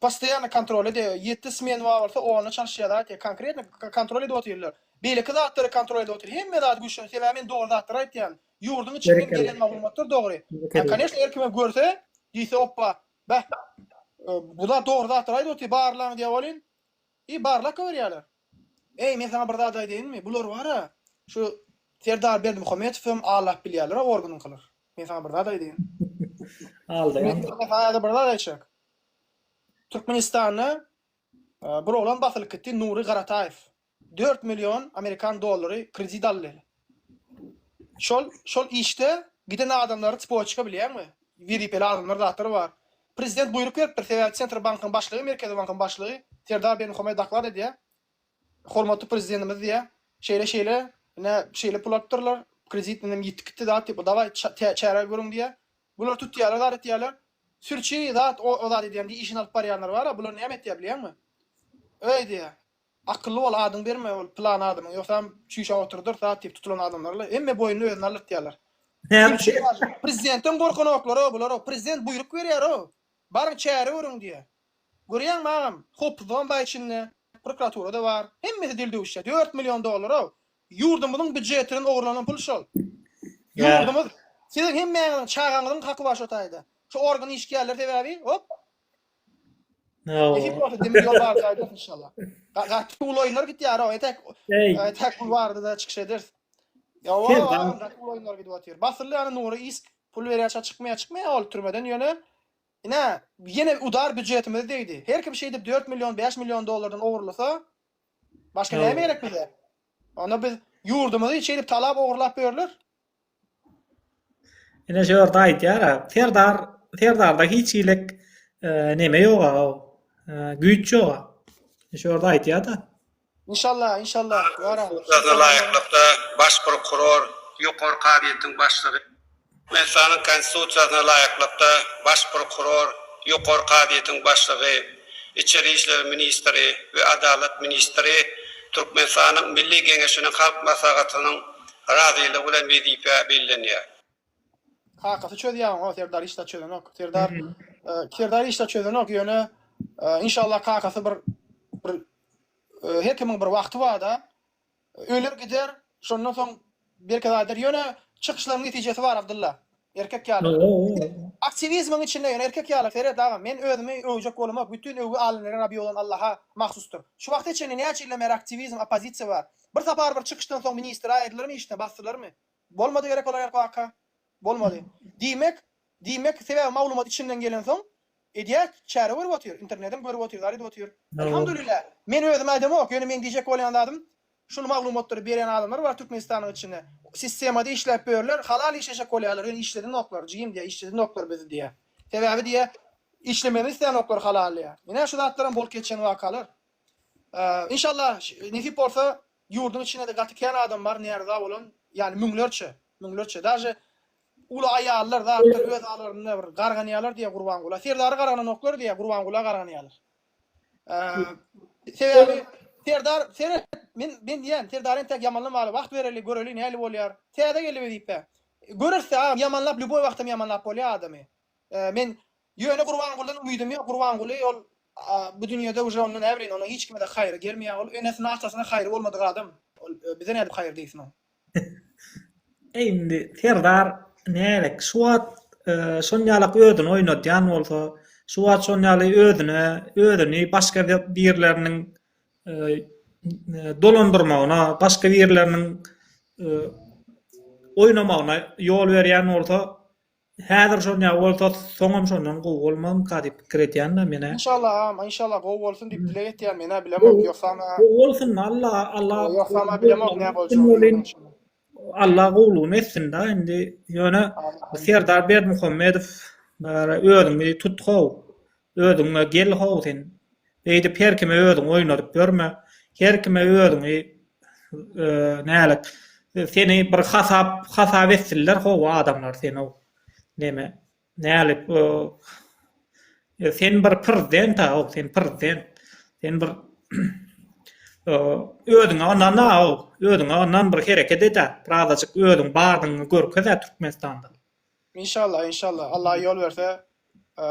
A: postoýanly kontrol edýär. 7 smen bolsa, onu çalışýarlar diýe, konkretny kontrol edip oturýarlar. Beýle kızlatlary kontrol edip oturýar. Hemme zat güçlü, sebäbi men dogry zatlar aýtýan. Ýurduň içinden gelen maglumatlar dogry. Конечно, erkime görse, diýse oppa, bah bu da dogry zatlar aýdyp otur, barlamy diýip bolyn. Barlak görýärler. Men sana bir zat aýdynmy? Bular bara şu Serdar Berdimuhammedow Allah bilýärler, organyň kılyr. Men sana bir zat aýdyn.
B: aldy.
A: Men sana bir zat aýtjak. Türkmenistanyň bir oglan basylyp gitdi, Nuri Garatayev. 4 milyon Amerikan dollary kredit aldy. Şol işte giden adamlary spoçka bilýärmi? Veripeli adamlar zatlary bar. Prezident buyruk beripdir, sebäbi Sentral Bankyň başlygy, Merkezi Bankyň başlygy Serdar Berdimuhammedow daklad edýär. Hormatly prezidentimiz diýär, şeýle pul alypdyrlar, kreditini ýitip gitdi da, daway çäre görüň diýär. Bular tutýarlar, etýärler. Sürçi zat o zat diýen işini alyp barýanlar bar, bular näme etýär bilýärmi? Öýdi. Akylly bol adyň berme, ol plan adymy, ýoksa çüşe oturdur, zat diýip tutulan adamlarla emme boýuny özüne alyp diýerler. Prezidentin gorkun oklary, bular o prezident buyruk berýär o. Barın çäre görüň diýe. Görýän magam, hop bomba içinde prokuraturada var. Hemmesi dilde uşa. $4 milyon o. Yurdumyzyň büdjetiniň ogurlanan pul şol. Yurdumyz sizin hemmeňiň çağaňyzyň haky baş otaýdy. Şu organ işgärler sebäbi hop. Ekip orta demir yol var gaýda inşallah. Gatty oýnar gitýär o. Etek pul bardy da çykyş eder. Ya o gatty oýnar gidýär. Basyrly ýany nury isk pul berýär çykmaya ol türmeden ýöne. Yine udar büdjetimiz deydi. Her kim şey deyip 4 milyon, 5 milyon dolardan ogurlasa başka näme gerek bize? Ona biz yurdumuzu hiç edip talap ogurlap berler.
B: Ine şu orda aýtýar, Terdarda hiç ilek näme ýok, güýç ýok. Şu orda aýtýar da.
A: İnşallah.
C: Sözüne laýyklykda baş prokuror, ýokary kadiýetiň başlygy Türkmenistan'ın konstitusiýasyna laýyklykda baş prokuror, ýokary kadiýetiň başlygy, İçeri işler ministri we adalet ministri Türkmenistan'ın Milli Geňeşiniň halk masagatynyň razylygy bilen wezife bellenýär.
A: Hakykatly çözdýär, o Terdar işde çözenok. Terdar işde çözenok ýöne inşallah kakasy bir her kimin bir wagty bar da öler gider, şondan soň berke zader ýöne çıkışlaryň netijesi var Abdullah. Erkek ýaly. Aktivizmiň içinde ýöne erkek ýaly Ferhat agam, men özümi öwjek bolmak, bütün öwgi alanyň Rabbi olan Allah'a mahsusdur. Şu wagtda içinde näçe iller aktivizm, opozisiýa bar. Bir tapar bir çıkışdan soň ministr aýdylary işine bastyrlarmy? Bolmady gerek olar aka. Bolmady. Diýmek sebäbi maglumat içinden gelen soň edýät çäre görüp otyr, internetten görüp otyr, zary otyr. Elhamdülillah. Men özüm adam ok, ýöne men diýjek bolan adam, şunu maglumatlary beren adamlar bar Türkmenistanyň içinde. Sistemada işläp berler, halal işleşek bolýarlar, ýöne işleden oklar, jyým diýe, işleden oklar bizi diýe. Sebäbi diýe işlemeni isleýän oklar halal ýa. Mene şu zatlaryň bol geçen wakalar. İnşallah nesip bolsa yurdun içinde de gatykän adam bar, nerede bolan, ýani müňlerçe. Daje ula aýallar zatlar öz alaryny bir garganýarlar diýe Gurbangula. Serdary garganan oklar diýe Gurbangula garganýarlar. Sebäbi Terdar, men diýen, Terdaryň tek ýamanly maly, wagt bereli, göreli, näli bolýar. Täze gelip diýip. Görürse ýamanlap, luboy wagtym ýamanlap bolýar adamy. Men ýöne Gurbanguldan umydym ýok, Gurbanguly ol bu dünýede uje ondan äbrin, ona hiç kime de haýr germeýär, ol önesine atasına haýr bolmadyk adam. Bize näde haýr diýsin o.
B: Endi Terdar nälik suat sonyalyk ödün oýnadýan bolsa, suat sonyaly ödüni başga birleriniň dolandyrmagyna, başga birleriniň oýnamagyna ýol berýän bolsa, häzir şonja bolsa, soňam şondan gowy bolmam diýip pikir etýän da mene.
A: İnşallah gowy bolsun diýip dilek etýän, mene bilemok, ýoksa
B: bolsun Allah
A: ýoksa bilemok näme bolýar.
B: Allah gowluny etsin da endi ýöne Serdar Bermuhammedow özüňi tutgow, özüňe gel gow sen. Beýdi perkime özüň oýnadyp görme, herkime özüňi nälik seni bir hasap etsinler gow adamlar seni o näme nälik sen bir prezident o sen bir özüňe ondan bir hereket eder. Birazajyk özüň bardyňy görkezä Türkmenistanda.
A: İnşallah. Allah ýol berse,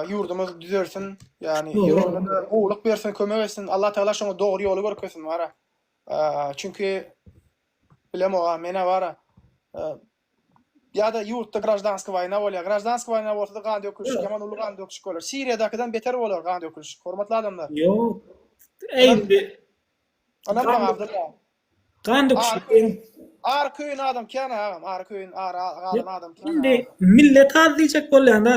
A: yurdumuz düzelsin. Yani yurdumuzda gowluk bersin, kömek etsin. Allah Taala şoňa dogry ýoly görkezsin wara. Çünki bilemo mene wara. Ýa-da ýurtda graždanska wayna bolýar. Graždanska wayna bolsa da gan dökülüş, ýaman uly gan dökülüş bolar. Siriýadakydan beter bolar gan dökülüş. Hormatly adamlar.
B: Ýok. Endi
A: Anam Abdullah.
B: Gan dökülüş.
A: Arköýün adam kene agam, arköýün adam kene.
B: Indi millet diýjek bolýanda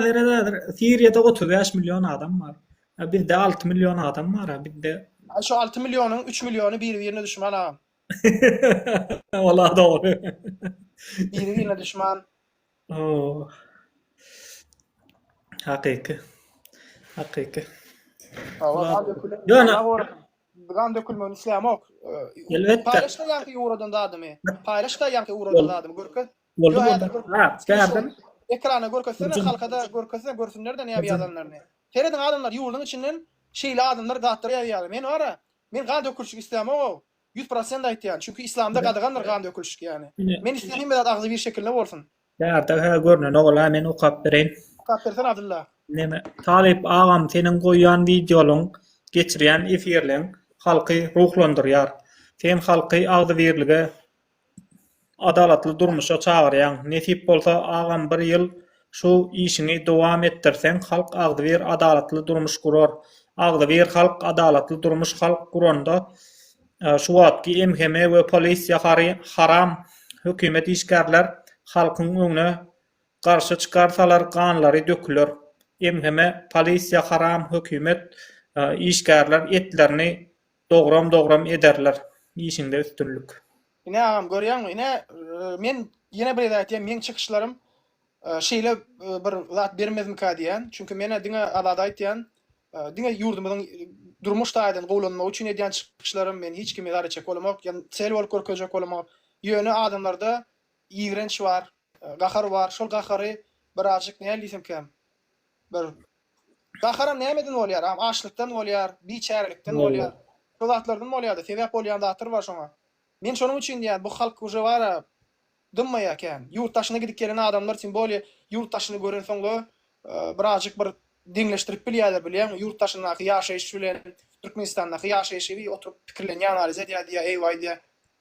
B: Siriýada 35 milyon adam bar. Bizde 6 milyon adam bar. Bizde
A: şu 6 milyonyň 3 milyony bir-birine düşman agam.
B: Wala dogry.
A: Bir-birine düşman.
B: Hakyky.
A: Ýöne gan dökülmegini islämok.
B: Elbetde.
A: Paýlaşda ýanky ýuradan da adamy. Paýlaşda ýanky ýuradan da adamy. Görke. ekrana görkezsene, halkada görkezsene, görsünler de näme ýazanlaryny. Tereden adamlar ýurdun içinden şeýle adamlar gatdyr ýazýar. Men wara, men gan dökülşük islämem o. 100% aýtýan. Çünki islamda gadagandyr gan dökülşük ýani. Men islämem bilen agzy bir şekilde bolsun.
B: Ýa-da görnen ogla men okap bereň.
A: Kaptersen Abdullah.
B: Neme Talip ağam senin goýan videoluň geçirýän efirleň halky ruhlandyrýar. Sen halky agdy birlige adalatly durmuşa çagyrýan. Nesip bolsa ağam bir ýyl şu işini dowam etdirsen halk agdy bir adalatly durmuş gurar. Agdy bir halk adalatly durmuş halk guranda şu wagtky MHM we polisiýa haram hökümet işgärler halkyň öňüne garşy çykarsalar kanlary dökülür. MHM polisiýa haram hökümet işgärler etlerini dogram ederler. İşinde üstünlük.
A: Ine ağam görýärmi? Ine men ýene bir aýtýam, men çykyşlarym şeýle bir zat bermezmi ka diýen. Çünki mene diňe alada aýtýan, diňe ýurdumyň durmuş taýdan gowlanmak üçin edýän çykyşlarym men hiç kime zara çek bolmak, ýani sel bolup görkezek bolmak. Ýöne adamlarda iğrenç var, gahar var. Şol gahary birazjyk näme diýsem kem? Bir gaharam nämeden bolýar? Açlykdan bolýar, biçärelikden bolýar. Şol zatlardan bolýar-da, sebäp bolýan zatlar var şoňa. Men şonuň üçin diýär, bu halk uje wara dymmaýa eken. Ýurtdaşyna gidip gelen adamlar için bolýar, ýurtdaşyny gören soňra birazjyk bir diňleşdirip bilýärler bilýän, ýurtdaşynyňky ýaşaýyş bilen Türkmenistandaky ýaşaýyşy oturup pikirlenýän analiz edýär diýär, eýway diýär.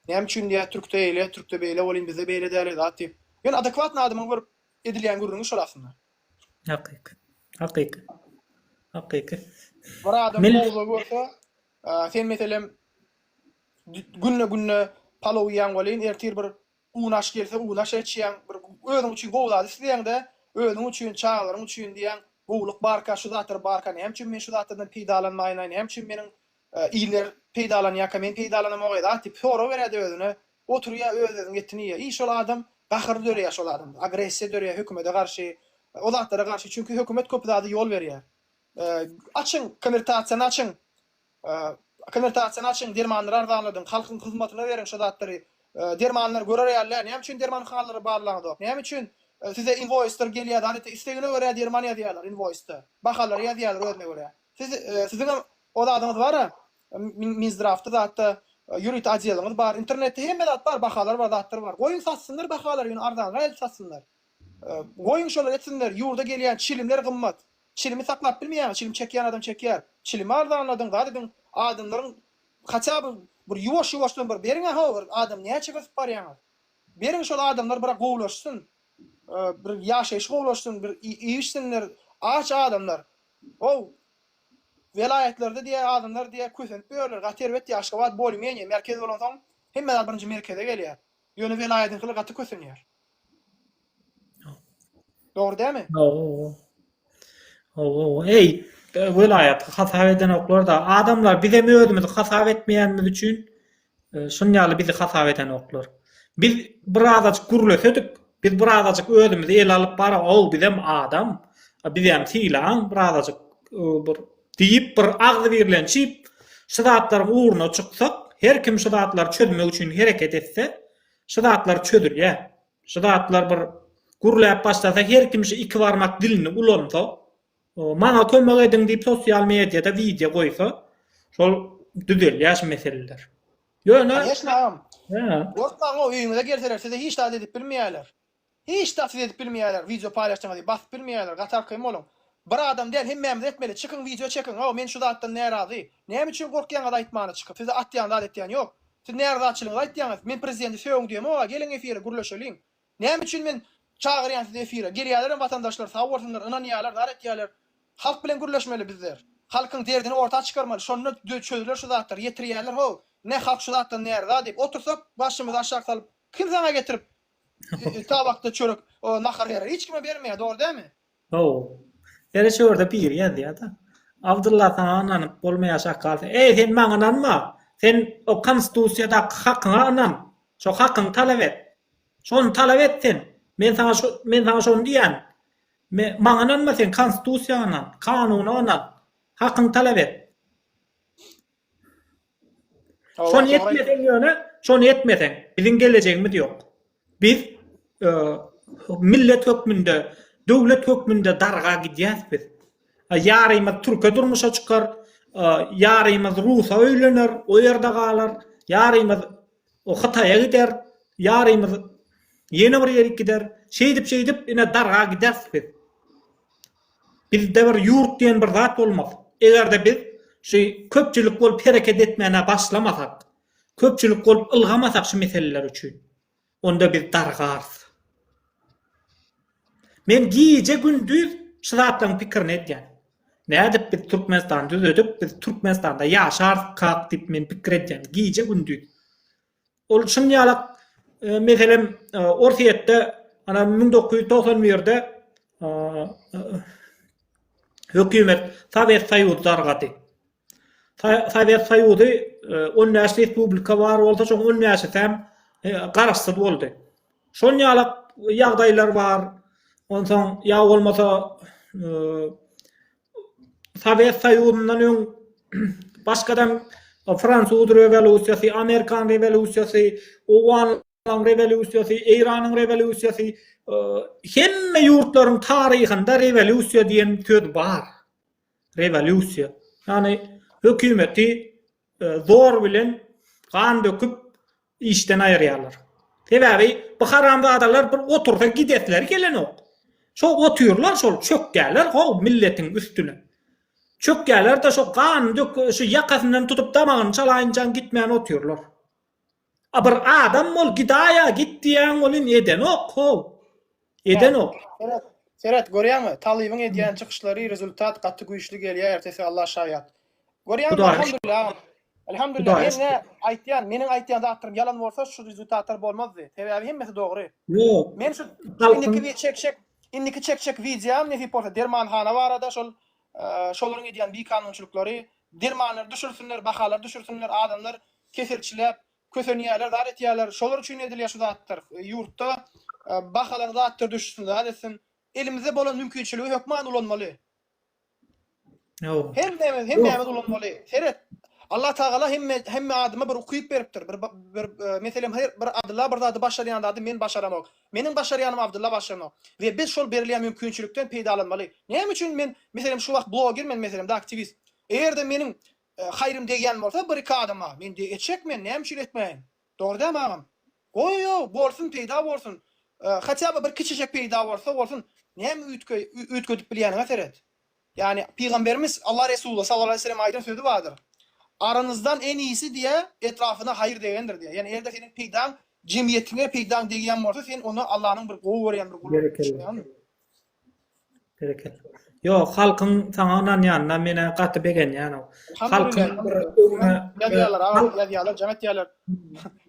A: Näme üçin diýär, türkde eýle, türkde beýle bolýan, bize beýle däl zat diýip. Ýöne adekwatny adamyň bir edilýän gurrungy şol aslında.
B: Hakyky.
A: Bir adam bolsa görse, sen meselem günne palaw ýan bolýan, ertir bir unaş gelse unaş etýän, bir özüň üçin gowlady isleýän-de, özüň üçin, çağlaryň üçin diýen gowluk barka, şu zatlar barka, näme üçin men şu zatlardan peýdalanmaýyn, näme üçin meniň iýler peýdalanýar, men peýdalanamok eda, atyp sora berýär özüne, oturýar özüň etini ýa. Şol adam gahar dörýär şol adam, agressiýa dörýär hökümete garşy, o zatlara garşy, çünki hökümet köp zady ýol berýär. Açyň konvertasiýany açyň. Konvertasiýany açyň, dermanlary arzanladyň, halkyň hyzmatyna beriň şu zatlary. Dermanlar görerýärler. Näme üçin derman hallary barlandy? Näme üçin size invoice'lar gelýär, adetde istegine görä derman ýazýarlar invoice'da. Bahalar ýazýarlar özüne görä. Sizin o adamyz bar, Minzdravda zatda ýurit adýalyňyz bar, internetde hemme zat bar, bahalar bar, zatlar bar. Goýun satsynlar bahalar, ýöne arzan gaýly satsynlar. Goýun şolar etsinler, ýurda gelýän çilimler gymmat. Çilimi saklap bilmeýär, çilim çekýän adam çekýär. Çilimi arzanladyň, gadyň adamlaryň haça bir ýuwaş-ýuwaşdan bir beriň ha, adam näçe çekip barýar. Beriň şol adamlar bir gowlaşsyn. Bir ýaşaýyş gowlaşsyn, bir iýişsinler, aç adamlar. O welaýetlerde diýär adamlar diýär kösent berler, gaterbet ýaşga wat bolmaýan, merkez bolan soň hemmeler birinji merkeze gelýär. Ýöne welaýetin hyly gaty kösenýär. Dogry dämi?
B: Ey, vilayet hasap eden oklar da adamlar bize mi özümüzü hasap etmeýänimiz üçin şunýaly bizi hasap eden oklar. Biz birazajyk gürlesedik, biz birazajyk özümüzi el alyp bara, o bizem adam, bizem silan birazajyk bir diýip bir agzy berilen çip şu zatlaryň uğruna çyksak, her kim şu zatlar çözmek üçin hereket etse, şu zatlar çödür ya. Şu zatlar bir gürläp başlasa, her kim şu iki barmak dilini ulansa, mana kömek edin diýip sosial mediada video goýsa, şol düzelýär meseleler. Ýöne
A: Yaşnam. Gortmaň o öýüňize gelseler, size hiç de edip bilmeýärler. Hiç de edip bilmeýärler, video paýlaşdyňyz diýip basyp bilmeýärler, gatar kym bolun. Bir adam däl hemmemiz etmeli, çykyň video çekin. O men şu zatdan närazy. Näme üçin gorkýan aýtmany çykyp, size atýan da etýän ýok. Siz närazyçylygy aýtýaňyz, men prezidenti söýüň diýem, o geliň efire gürleşeliň. Näme üçin men çagyrýan size efire? Gelýärler watandaşlar, sag bolsunlar, inanýarlar, dar etýärler. Halk bilen gürleşmeli bizler. Halkyň derdini ortağa çykarmaly. Şonu çözüler şu zatlar, ýetirýärler ho. Ne halk şu zatdan närazy diýip otursak, başymyzy aşağı salyp, kim sana getirip tabakda çörek nahar ýerer? Hiç kime bermeýär, dogry dämi?
B: Ere şurada bir ýazýar da. Abdullah sana ananyp bolmaýaşak galsa, ey sen maňa ananma. Sen o konstitusiýada hakyňa anan. Şo hakyň talap et. Şonu talap et sen. Men sana şonu diýän. Maňa ananma sen, konstitusiýa anan, kanuny anan. Hakyň talap et. Şonu etmesen ýöne, şonu etmesen biziň geleceğimiz ýok. Biz millet hökmünde, döwlet hökmünde darga gidýäs biz. Ýarymyz türke durmuşa çykar, ýarymyz Rusa öýlenir, o ýerde galar, ýarymyz o Hytaýa gider, ýarymyz ýene bir ýere gider, şeýdip ine darga gidäs biz. Bizde bir ýurt diýen bir zat bolmaz. Egerde biz şu köpçülik bolup hereket etmene başlamasak, köpçülik bolup ılgamasak şu meseleler üçin, onda biz dargarys. Men giýje gündüz şu zatlaryň pikirini etýän. Nädip biz Türkmenistanda düzedip, biz Türkmenistanda ýaşar kak dip men pikir etýän. Giýje gündüz. Ol şun ýalak meselem Orsiýetde ana 1991-de hökümet Sovet Soýuzy dargady. Sovet Soýuzy 10 respublika bar bolsa, şoň 10 hem garaşsyz boldy. Şol ýalak ýagdaýlar bar. Ondan ýa bolmasa Sovet Soýuzyndan öň başgadan Fransuz revolüsiýasy, Amerikan revolüsiýasy, Owan revolüsiýasy, Iranyň revolüsiýasy, hemme ýurtlaryň taryhynda revolüsiýa diýen söz bar. Revolüsiýa. Ýani hökümeti zor bilen gan döküp işden aýyrýarlar. Sebäbi bu haramda adalar bir otursa gidetler gelen ok. Şol oturýarlar, şol çökýärler o milletin üstüne. Çökýärler da şo gan dök şu ýakasyndan tutup damagyny çalaýynjan gitmän oturýarlar. A bir adam bol gidaýa gitdiýän bolyn eden ok. Eden ok.
A: Serhat görýärmi? Talybyň edýän çykyşlary rezultat gatty güýçli gelýär, ertesi Allah şahyat. Görýärmi? Alhamdulillah. Alhamdulillah. Ene aýtýan, meniň aýtýan zatlarym ýalan bolsa şu rezultatlar bolmazdy. Sebäbi hemmesi dogry.
B: Ýok.
A: Men şu indiki çek videom nefi bolsa dermanhana barada şolaryň edýän bikanunçylyklary, dermanlar düşürsünler, bahalar düşürsünler, adamlar kesirçilep, kösenýärler, dar etýärler. Şolar üçin edilýär şu zatlar. Ýurtda bahalar zatlar düşürsünler, desin. Elimizde bolan mümkinçiligi hökman ulanmaly.
B: Ýok.
A: Hemme ulanmaly. Seret Allah Taala hemme adyma bir ukyp beripdir. Bir meselem bir Abdullah bir zady başarýan zady men başaramak. Meniň başarýanym Abdullah başaramak. We biz şol berilýän mümkinçilikden peýdalanmaly. Näme üçin men meselem şu wagt bloger men meselem da aktivist. Egerde meniň haýrym degen bolsa bir iki adama men de etjekmen, näme üçin etmeýin? Dogry dämegim. Goýo, bolsun peýda bolsun. Hatça bir kiçijek peýda bolsun. Näme ütködip bilýäniňe seret. Yani Peygamberimiz Allah Resulullah sallallahu aleyhi ve sellem aýdan sözü bardyr. Aranızdan en iyisi diye etrafına hayır degendir diye. Yani eğer de senin peydan cemiyetine peydan degen bolsa sen onu Allah'ın bir gowy berýän bir gulu.
B: Berekel. Ýok, halkyň saňa onan ýanyna mene gaty begen ýany. Halkyň ýadyýarlar, jamat ýalar.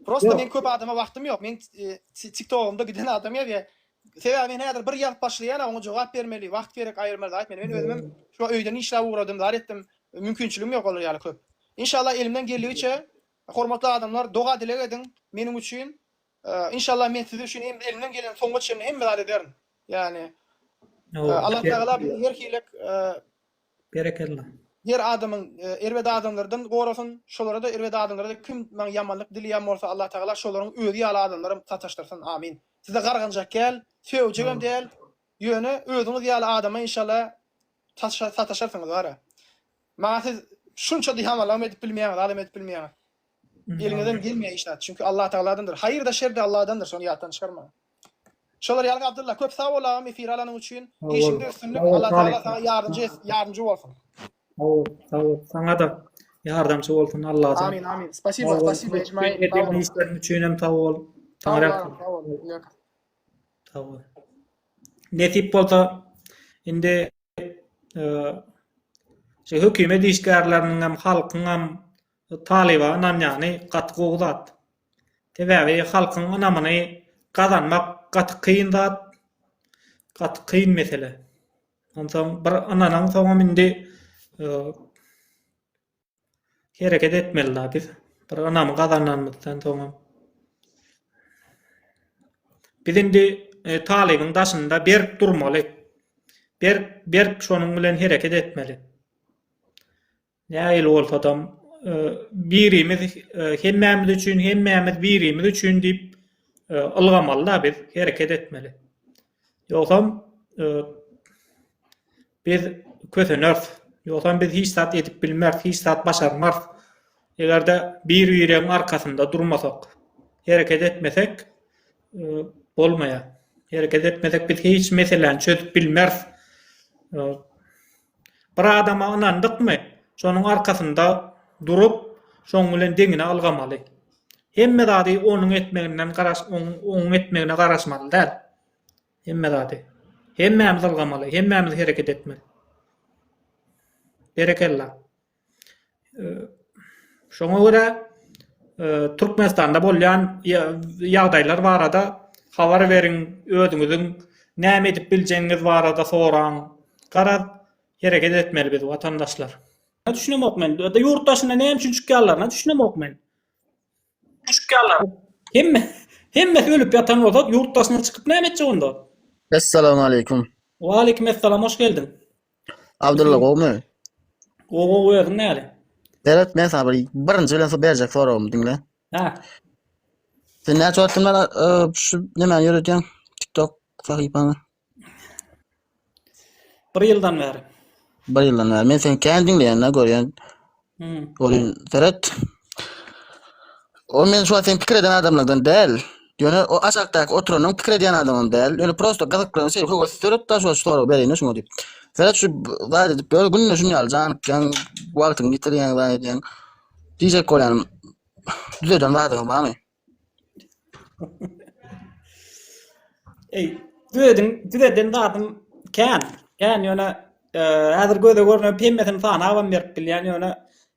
B: Prosta men köp adama wagtym ýok. Men TikTok'umda giden adam ýa. Sebäbi men häzir bir ýaly başlaýan, oňa jogap bermeli, wagt gerek aýyrmaly aýtmany. Men özüm şu öýden işläp uğradym, dar etdim. Mümkinçiligim ýok olar ýaly köp. İnşallah elimden gelýiçe hormatly adamlar doga dilek edin meniň üçin. İnşallah men siz üçin elimden gelen soňga çykyny hem zat ederim. Yani Allah Taala her hilek berekellah.
A: Her adamyň erwede adamlardan gorasyn, şolara da erwede adamlara kim men ýamanlyk dilýän bolsa Allah Taala şolaryň özi ýaly adamlary tataşdyrsyn. Amin. Size gargynjak gel, söwjegem del, ýöne özüňiz ýaly adama inşallah tataşarsyňyz gara. Maňa siz şunça diýýän alam edip bilmeýän, alam edip bilmeýän. Eliňizden gelmeýär işler. Çünkü Allah Taala'dandır. Hayır da şer de Allah'dandır. Şonu ýatdan çykarma. Şolar ýaly Abdullah köp sag bolam efiralanyň üçin. Eşinde üstünlük Allah Taala sana ýardımcı bolsun.
B: Sağ ol. Sana da yardımcı bolsun Allah.
A: Amin amin. Spasibo ecmaîn.
B: Işlerin üçin hem sağ ol. Sağ ol. Netip bolsa indi hökümet işgärleriniň hem halkyň hem Taliban ýany gatky ugzat. Sebäbi halkyň anamyny gazanmak gaty kyn zat, gaty kyn mesele. Ondan bir ananyň soňam indi hereket etmeli biz. Bir anamy gazananmyzdan soňam. Biz indi Taliban daşynda berip durmaly. Berip şonuň bilen hereket etmeli. Näil bolsa adam birimiz hemmämiz üçin birimiz üçin diýip ylgamaly biz hereket etmeli. Ýoksam biz kösenörs. Ýoksam biz hiç zat edip bilmers, hiç zat başarmars. Egerde bir ýüregiň arkasynda durmasak, hereket etmesek bolmaýar. Hereket etmesek biz hiç meseleni çözüp bilmers. Bir adama inandykmy, şonuň arkasynda durup, şoň bilen deňine algamaly. Hemme zady onuň etmeginden onuň etmegine garaşmaly däl. Hemme zady. Hemmämiz algamaly, hemmämiz hereket etmeli. Berekella. Şoňa görä Türkmenistanda bolýan ýagdaýlar barada habar beriň, özüňiziň näme edip biljeňiz barada soraň. Garap hereket etmeli biz watandaşlar. Düşünemok men. Da ýurtdaşyna näme üçin çykýarlaryna düşünemok men. Çykýarlar. Hemme ölüp ýatan bolsa ýurtdaşyna çykyp näme etjek onda?
E: Assalamu alaikum.
B: Wa alaikum assalam, hoş geldin.
E: Abdullah Gowmy.
B: Ogo öýdüň näli?
E: Evet, men sana birinji bilen berjek sorawym diňle.
B: Ha.
E: Sen näçe wagtymdan şu näme ýöretýän? TikTok sahypany.
B: Bir ýyldan beri.
E: Bir ýyldan beri. Men sen kendiňle görýän. Olyn Ferhat. O men şu an sen pikir eden adamlardan däl. Ýöne o aşakdaky oturanyň pikir eden adamdan däl. Ýöne prosto gazaklan şey howa Ferhat da şu soraw berýän şoňa diýip. Ferhat şu wagt edip böyle günne şunu aljan, kan wagtyny ýitirýän wagtyn. Diýjek bolýan. Düzeden wagtym barmy?
B: Düzeden wagtym kän. Kän ýöne häzir göze görnüp pemmesen sana awam berip bilýän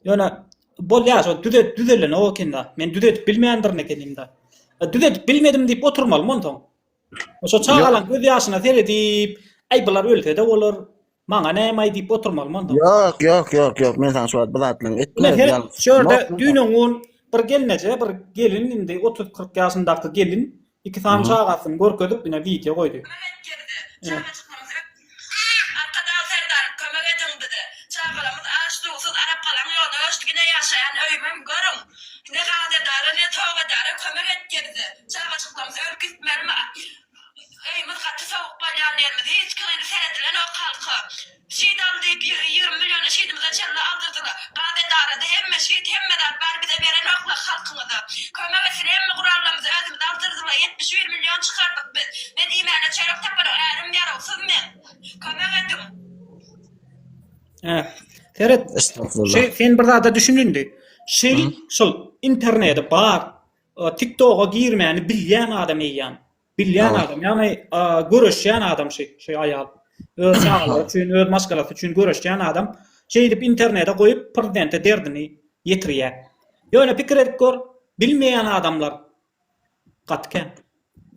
B: ýöne bolýar şo düzelen o kenda. Men düzetip bilmeýändir nekelimde. Düzetip bilmedim diýip oturmaly montoň. Oşo çagalan göz ýaşyna seredip, ay bular ölse de bolar. Maňa näme diýip oturmaly montoň.
E: Yok. Men sana şu wagt bilatlyň etmeli.
B: Şurada düýnüň bir gelneje, bir gelin indi 30-40 ýaşyndaky gelin, iki sam çagasyny görkezip ine video goýdy.
D: Arkada Serdar kömek edin dedi. Çağalarımız açtığısız Arap kalan yolda öştüğüne yaşayan öymem görün. Ne gazedarı ne toğadarı kömek et dedi. Çağaçıklarımız örgütmenim. Öymüz katı soğuk balyanlarımız hiç kıyını seyredilen o kalkı. Şiidan deyip 20 milyonu şiidimize çelle aldırdılar. Gazedarı da hemme şiit hemme dar var bize veren okla halkımızı. Kömek etsin hemme kurallarımızı özümüze aldırdılar. 71 milyon çıkardık biz. Ne diyeyim yani çeyrek tabanı erim yaralsız men. Kömek edin.
B: Ferhat,
E: Estağfurullah.
B: sen bir zada düşündündi. Şol internete bar, TikTok'a girmeni bilýän adam eýän. Bilýän adam, ýani görüşýän adam şey aýal. Öz sağlığı üçin, öz maskalasy üçin görüşýän adam şeýdip internete goýup prezidente derdini ýetirýär. Ýöne pikir edip gör, bilmeýän adamlar gatken.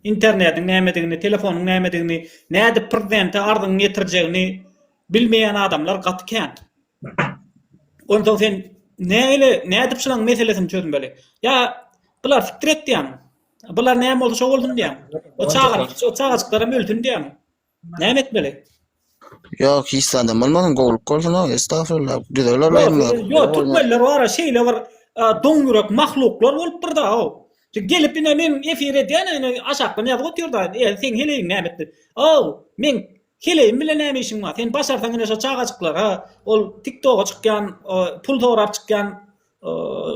B: İnternetiň nämedigini, telefonyň nämedigini, näde prezidente ardyň ýetirjegini bilmeýän adamlar gatken. Ondan sen näde şolaň meselesini çözmeli. Ya bular fikir etdiýär. Bular näme bolsa şo boldum diýär. O çağaçyklara möltün diýär. Näme etmeli?
E: Yok, hiç sandım. Olmadın gowlup golsun. Estağfurullah. Düzeler
B: Yok, Türkmenler var, şeyler var, doňýurak mahluklar bolup durda o. Gelip ine men efir edýän, aşakda näme gotýarda? Sen heleýin näme etdi? Men heleýin bilen näme işim var? Sen başarsaň ine şo çağaçyklar, ol TikTok'a çykýan, pul torap çykýan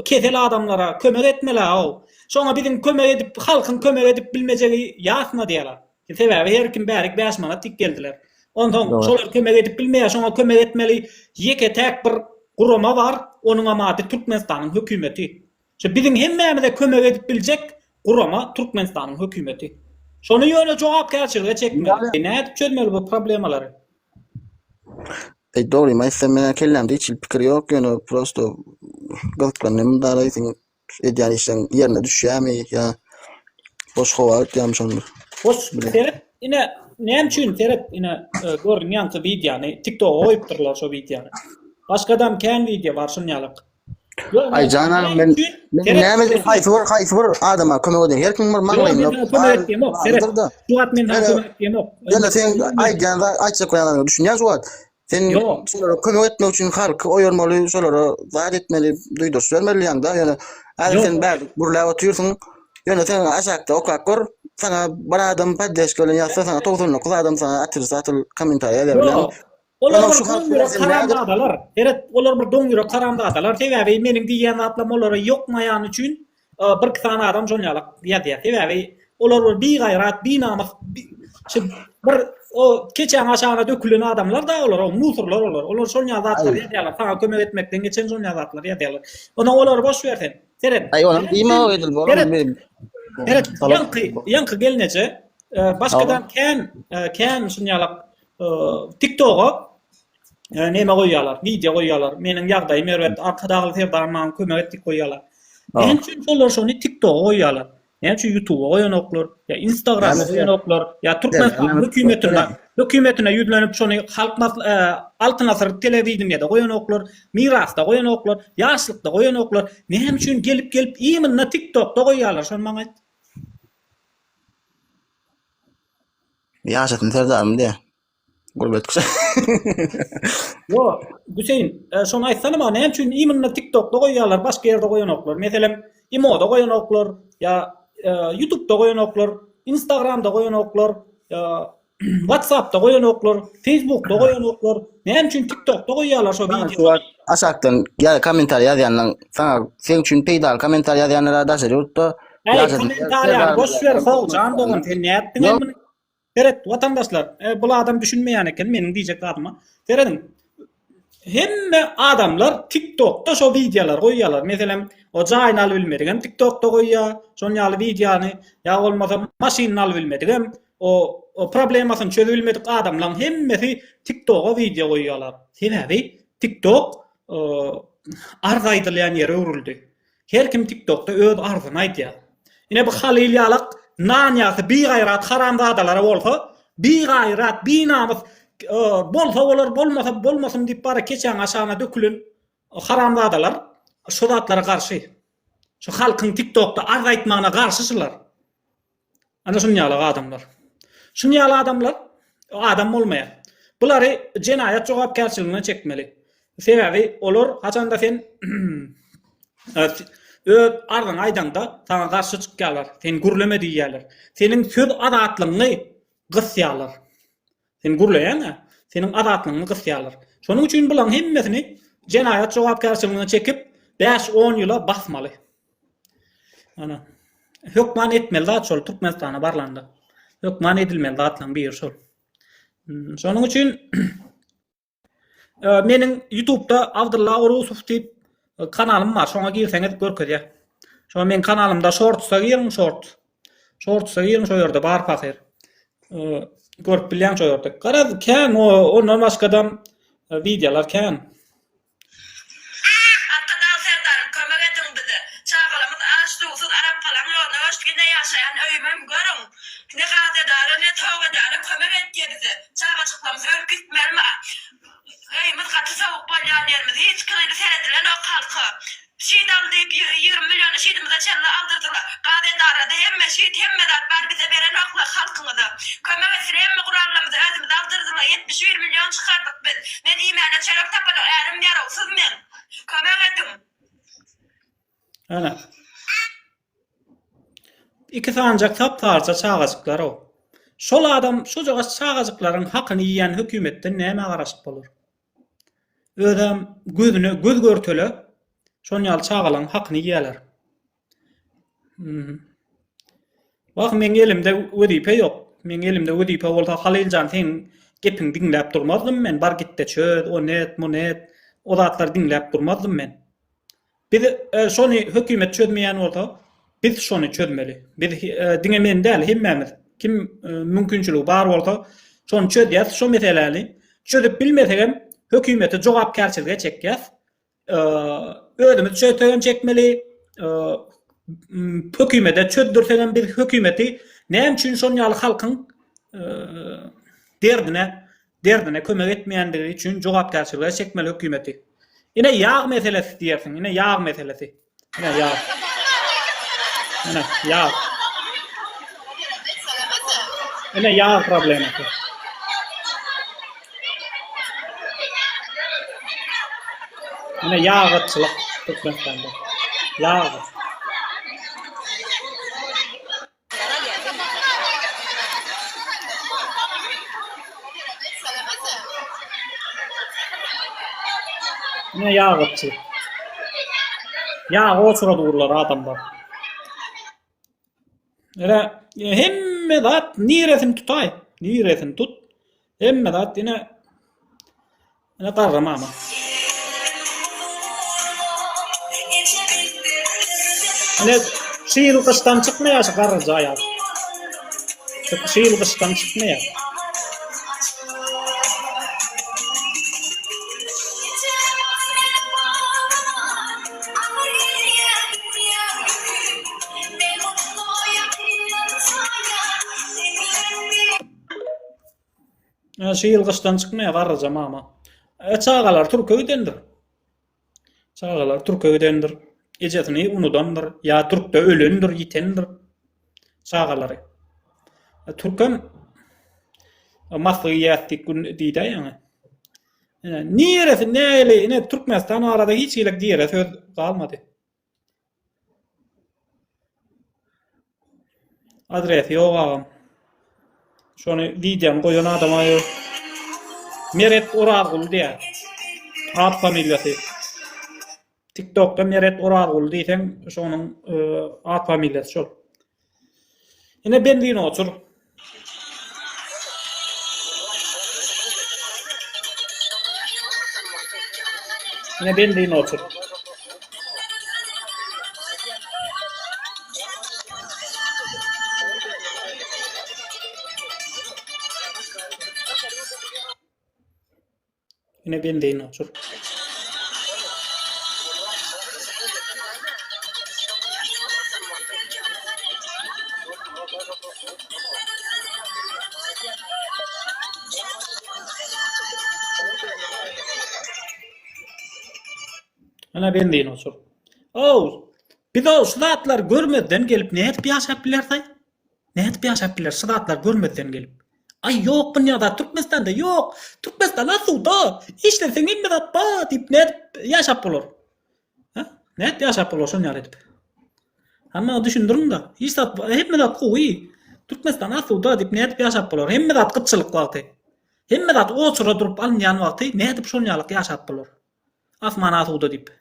B: kesel adamlara kömek etmeli o. Şoňa bizim kömek edip, halkyň kömek edip bilmejegi ýasma diýerler. Sebäbi her kim bärik 5 manat tik geldiler. Ondan şolar kömek edip bilmeýär, şoňa kömek etmeli. Ýeke tek bir gurama bar, onuň amaty Türkmenistanyň hökümeti. Şo bizim hemmämize kömek edip biljek gurama Türkmenistanyň hökümeti. Şonu ýöne jogapkärçiligi çekmeli. Näde çözmeli bu problemalary?
E: Doğru, men sen menen kellemde hiç pikir yok. Yani prosto gazaklanım da raýsyň edýän işleň ýerine düşýärmi ya boş howa etýärmi şondur.
B: Hoş, Ferhat, ine näme üçin Ferhat ine görün ýanky videony TikTok'a goýupdyrlar şo videony. Başga adam kän video bar şunýalyk.
E: Ay canım, men näme haýsy bir adama kömek edýän her kim bir maňlaýyn.
B: Kömek etdiýim ok, Ferhat. Şu wagt men kömek etdiýim ok.
E: Ýa-da sen aýdýanda aýtsa goýanlar düşünýän şu wagt. Sen şolara kömek etmek üçin halky oýarmaly, şolara wagt etmeli, duýdurş bermeli ýa-da ýani sen bäri burla oturýarsyň. Ýöne sen aşakda okak gör, sana bir adam paddeş gölen ýazsa sana 99 adam sana atyrsa atyl kommentaria edebilen.
B: Yo, olar bir doňýura karandy adalar. Eret, olar bir doňýura karandy adalar. Sebäbi meniň diýen atlam olara ýokmaýan üçin bir tane adam joňýalyk diýär. Sebäbi olar bir gaýrat, bir namaz, bir o keçen aşağına dökülen adamlar da olar, o musurlar olar. Olar joňýa zatlar diýerler. Sana kömek etmekden geçen joňýa zatlar diýerler. Ona olar boş bersen. Seren.
E: Ay olam diýme o edil bolam.
B: Evet, yankı gelince başkadan ken şunyalık TikTok'a neme koyuyorlar, video koyuyorlar. Menin ýagdaýym evet arkadaşlar terbarman kömek etdik koyuyorlar. Men üçin şolar şonu TikTok'a koyuyorlar. Men üçin YouTube'a koyanoklar, ya Instagram'a koyanoklar, ya Türkmenistan hökümetine yüzlenip şonu halk altyna sırıp telewizionyada koyanoklar, mirasda koyanoklar, ýaşlykda koyanoklar. Men üçin gelip iýminde TikTok'da koyuyorlar. Şonu maňa aýt.
E: Ýaşatyn terdarym diýe. Gurbet kuşa.
B: Yo, Hüseyin, şonu aýtsana maňa, näme üçin iýminde TikTok'da koyuyorlar, başga ýerde koyanoklar. Meselem, Imo'da koyanoklar, ya YouTube'da koyanoklar, Instagram'da koyanoklar, WhatsApp'da koyanoklar, Facebook'da koyanoklar. Näme üçin TikTok'da koyuyorlar şo video?
E: Aşaktan ýa kommentaar ýazýanlar sana sen üçin peýdal kommentaar ýazýanlara daşy ýurtda.
B: Kommentaar boş ver, hojan bogun sen näetdiň bunu? Evet, vatandaşlar, bu adam düşünmeýän eken meniň diýjek adyma. Seredin. Hemme adamlar TikTok'ta şo videolar koyuyorlar. Meselem o jaýyny alyp bilmedigem TikTok'ta koyýar, şonýaly videony, ýa bolmasa maşyny alyp bilmedigem o problemasyny çözüp bilmedik adamlaryň hemmesi TikTok'a video koyuyorlar. Sebäbi TikTok arzaýdylýan ýere öwrüldi. Her kim TikTok'ta öz arzyny aýtýar. Ine bu halil ýalyk nanýasy bir gaýrat haramda adalara bolsa, bir gaýrat, bir namaz bolsa olar, bolmasyn diýip bara keçen aşağına dökülen haramda adalar şu zatlara garşy. Şu halkyň TikTok'ta arzaýtmagyna garşysylar. Ana şunýaly adamlar. Şunýaly adamlar adam bolmaýar. Bulary jenaýat jogapkärçiligine çekmeli. Sebäbi olar haçanda sen öz arzyň aýdanda sana garşy çykýarlar. Sen gürleme diýýärler. Senin söz adatlygyny gysýarlar. Sen gürleýän, senin adatlygyny gysýarlar. Şonuň üçin bulan hemmesini jenaýat jogapkärçiligine çekip 5-10 ýyla basmaly. Ana hökman etmeli zat şol Türkmenistana barlanda. Hökman edilmeli zatlaryň bir şol. Şonuň üçin meniň YouTube'da Abdullah Orusov diýip kanalym var. Şoňa girseňiz görkezýär. Şo men kanalymda shorts'a girin, shorts'a girin, şo ýerde bar fakir. Görüp bilýän şo ýerde. Garaz kän ondan başgadam videolar kän.
D: Arkadan serdarym kömek edin bizi. Çağalarymyz açdygysyz Arap falan ýoluna öşgine ýaşaýan öýmem görüň. Ne gazetdary, ne togedary kömek etdi bizi. Çağaçyklarymyz ölüp gitmeli. Öýmez gaty sowuk bolýan ýerimiz hiç kyrýdy seredilen o halky. Şiýdan diýip 20 milyon şiýdimize çenle aldyrdylar. Gazetdarada hemme şiýt hemmeler bar bize beren okla halkyňyzy. Kömek etsin hemme gurallarymyzy özümizde aldyrdylar. 71 milyon çykardyk biz. Ne diýmän çelek tapadyk ärim ýarawsyz men. Kömek edin.
B: Ana. İki sancak taptarça çağaçyklar o. Şol adam şu çağaçyklaryň hakyny ýiýen hökümetden näme garaşyp bolar? Ödem göz görtele şonýal çağalaň hakyny ýerler. Bak men elimde wedipe ýok. Men elimde wedipe bolsa Haliljan sen gepiň diňläp durmazdym men. Bar gitde çöz, o net, o zatlar diňläp durmazdym men. Biz şonu hökümet çözmeýän bolsa, biz şonu çözmeli. Biz diňemen däl hemmemiz kim mümkinçiligi bar bolsa, şonu çözýär, şu meselelerini çözüp bilmesegem hökümete jogapkärçilige çekýär. Özümüz çötöň çekmeli. Hökümete çözdürsegen bir hökümeti näme üçin şonýaly halkyň derdine kömek etmeýändigi üçin jogapkärçilige çekmeli hökümeti. Ine ýağ meselesi diýersiň, ine ýağ meselesi. Ine ýağ. Ine ýağ. Ine ýağ problemi. Ine ýağçylyk Türkmenistanda. Ýağ. Ne yağıtçı. Ya o sırada urlar adamlar. Öyle hemme dat niretin tutay. Niretin tut. Hemme dat yine qarrama ama. Hani şiir kıştan çıkmaya qarrıca ya. Şiir kıştan çıkmaya. Şiir kıştan çıkmaya qarrıca ama. Çağalar Türköydendir. Çağalar Türköydendir. Ejetini unudandır. Ya Türk'te ölendir, yitendir. Çağaları. Türk'üm masriyattik diýdi ýa. Niresi näle ne Türkmenistan arada hiç ilek diýere söz galmady. Adres ýok agam. Şonu diýdim goýan adama Meret Oragul diýär. Ad familiýasy. TikTok'ta Meret Oragul diýsem şonuň ad familiýasy şol. Ine ben diýen otur. Ine ben diýen otur. Ine ben diýen otur. Ana ben diýen otur. Bir de o sıdatlar görmeden gelip ne etip ýaşap bilerdi? Ne etip ýaşap biler sıdatlar görmeden gelip? Ay ýok bu ýerda Türkmenistan'da ýok. Türkmenistan asuda. İşleseň immedat ba diýip ne etip ýaşap bolar? Ha? Ne etip ýaşap bolar şonu ýalyp? Ama düşündürüm da. İşte hemmedat gowy. Türkmenistan asuda diýip ne etip ýaşap bolar? Hemmedat gytçylyk wagty. Hemmedat o sıra durup almayan wagty ne etip şonu ýalyk ýaşap bolar? Asman asuda diýip.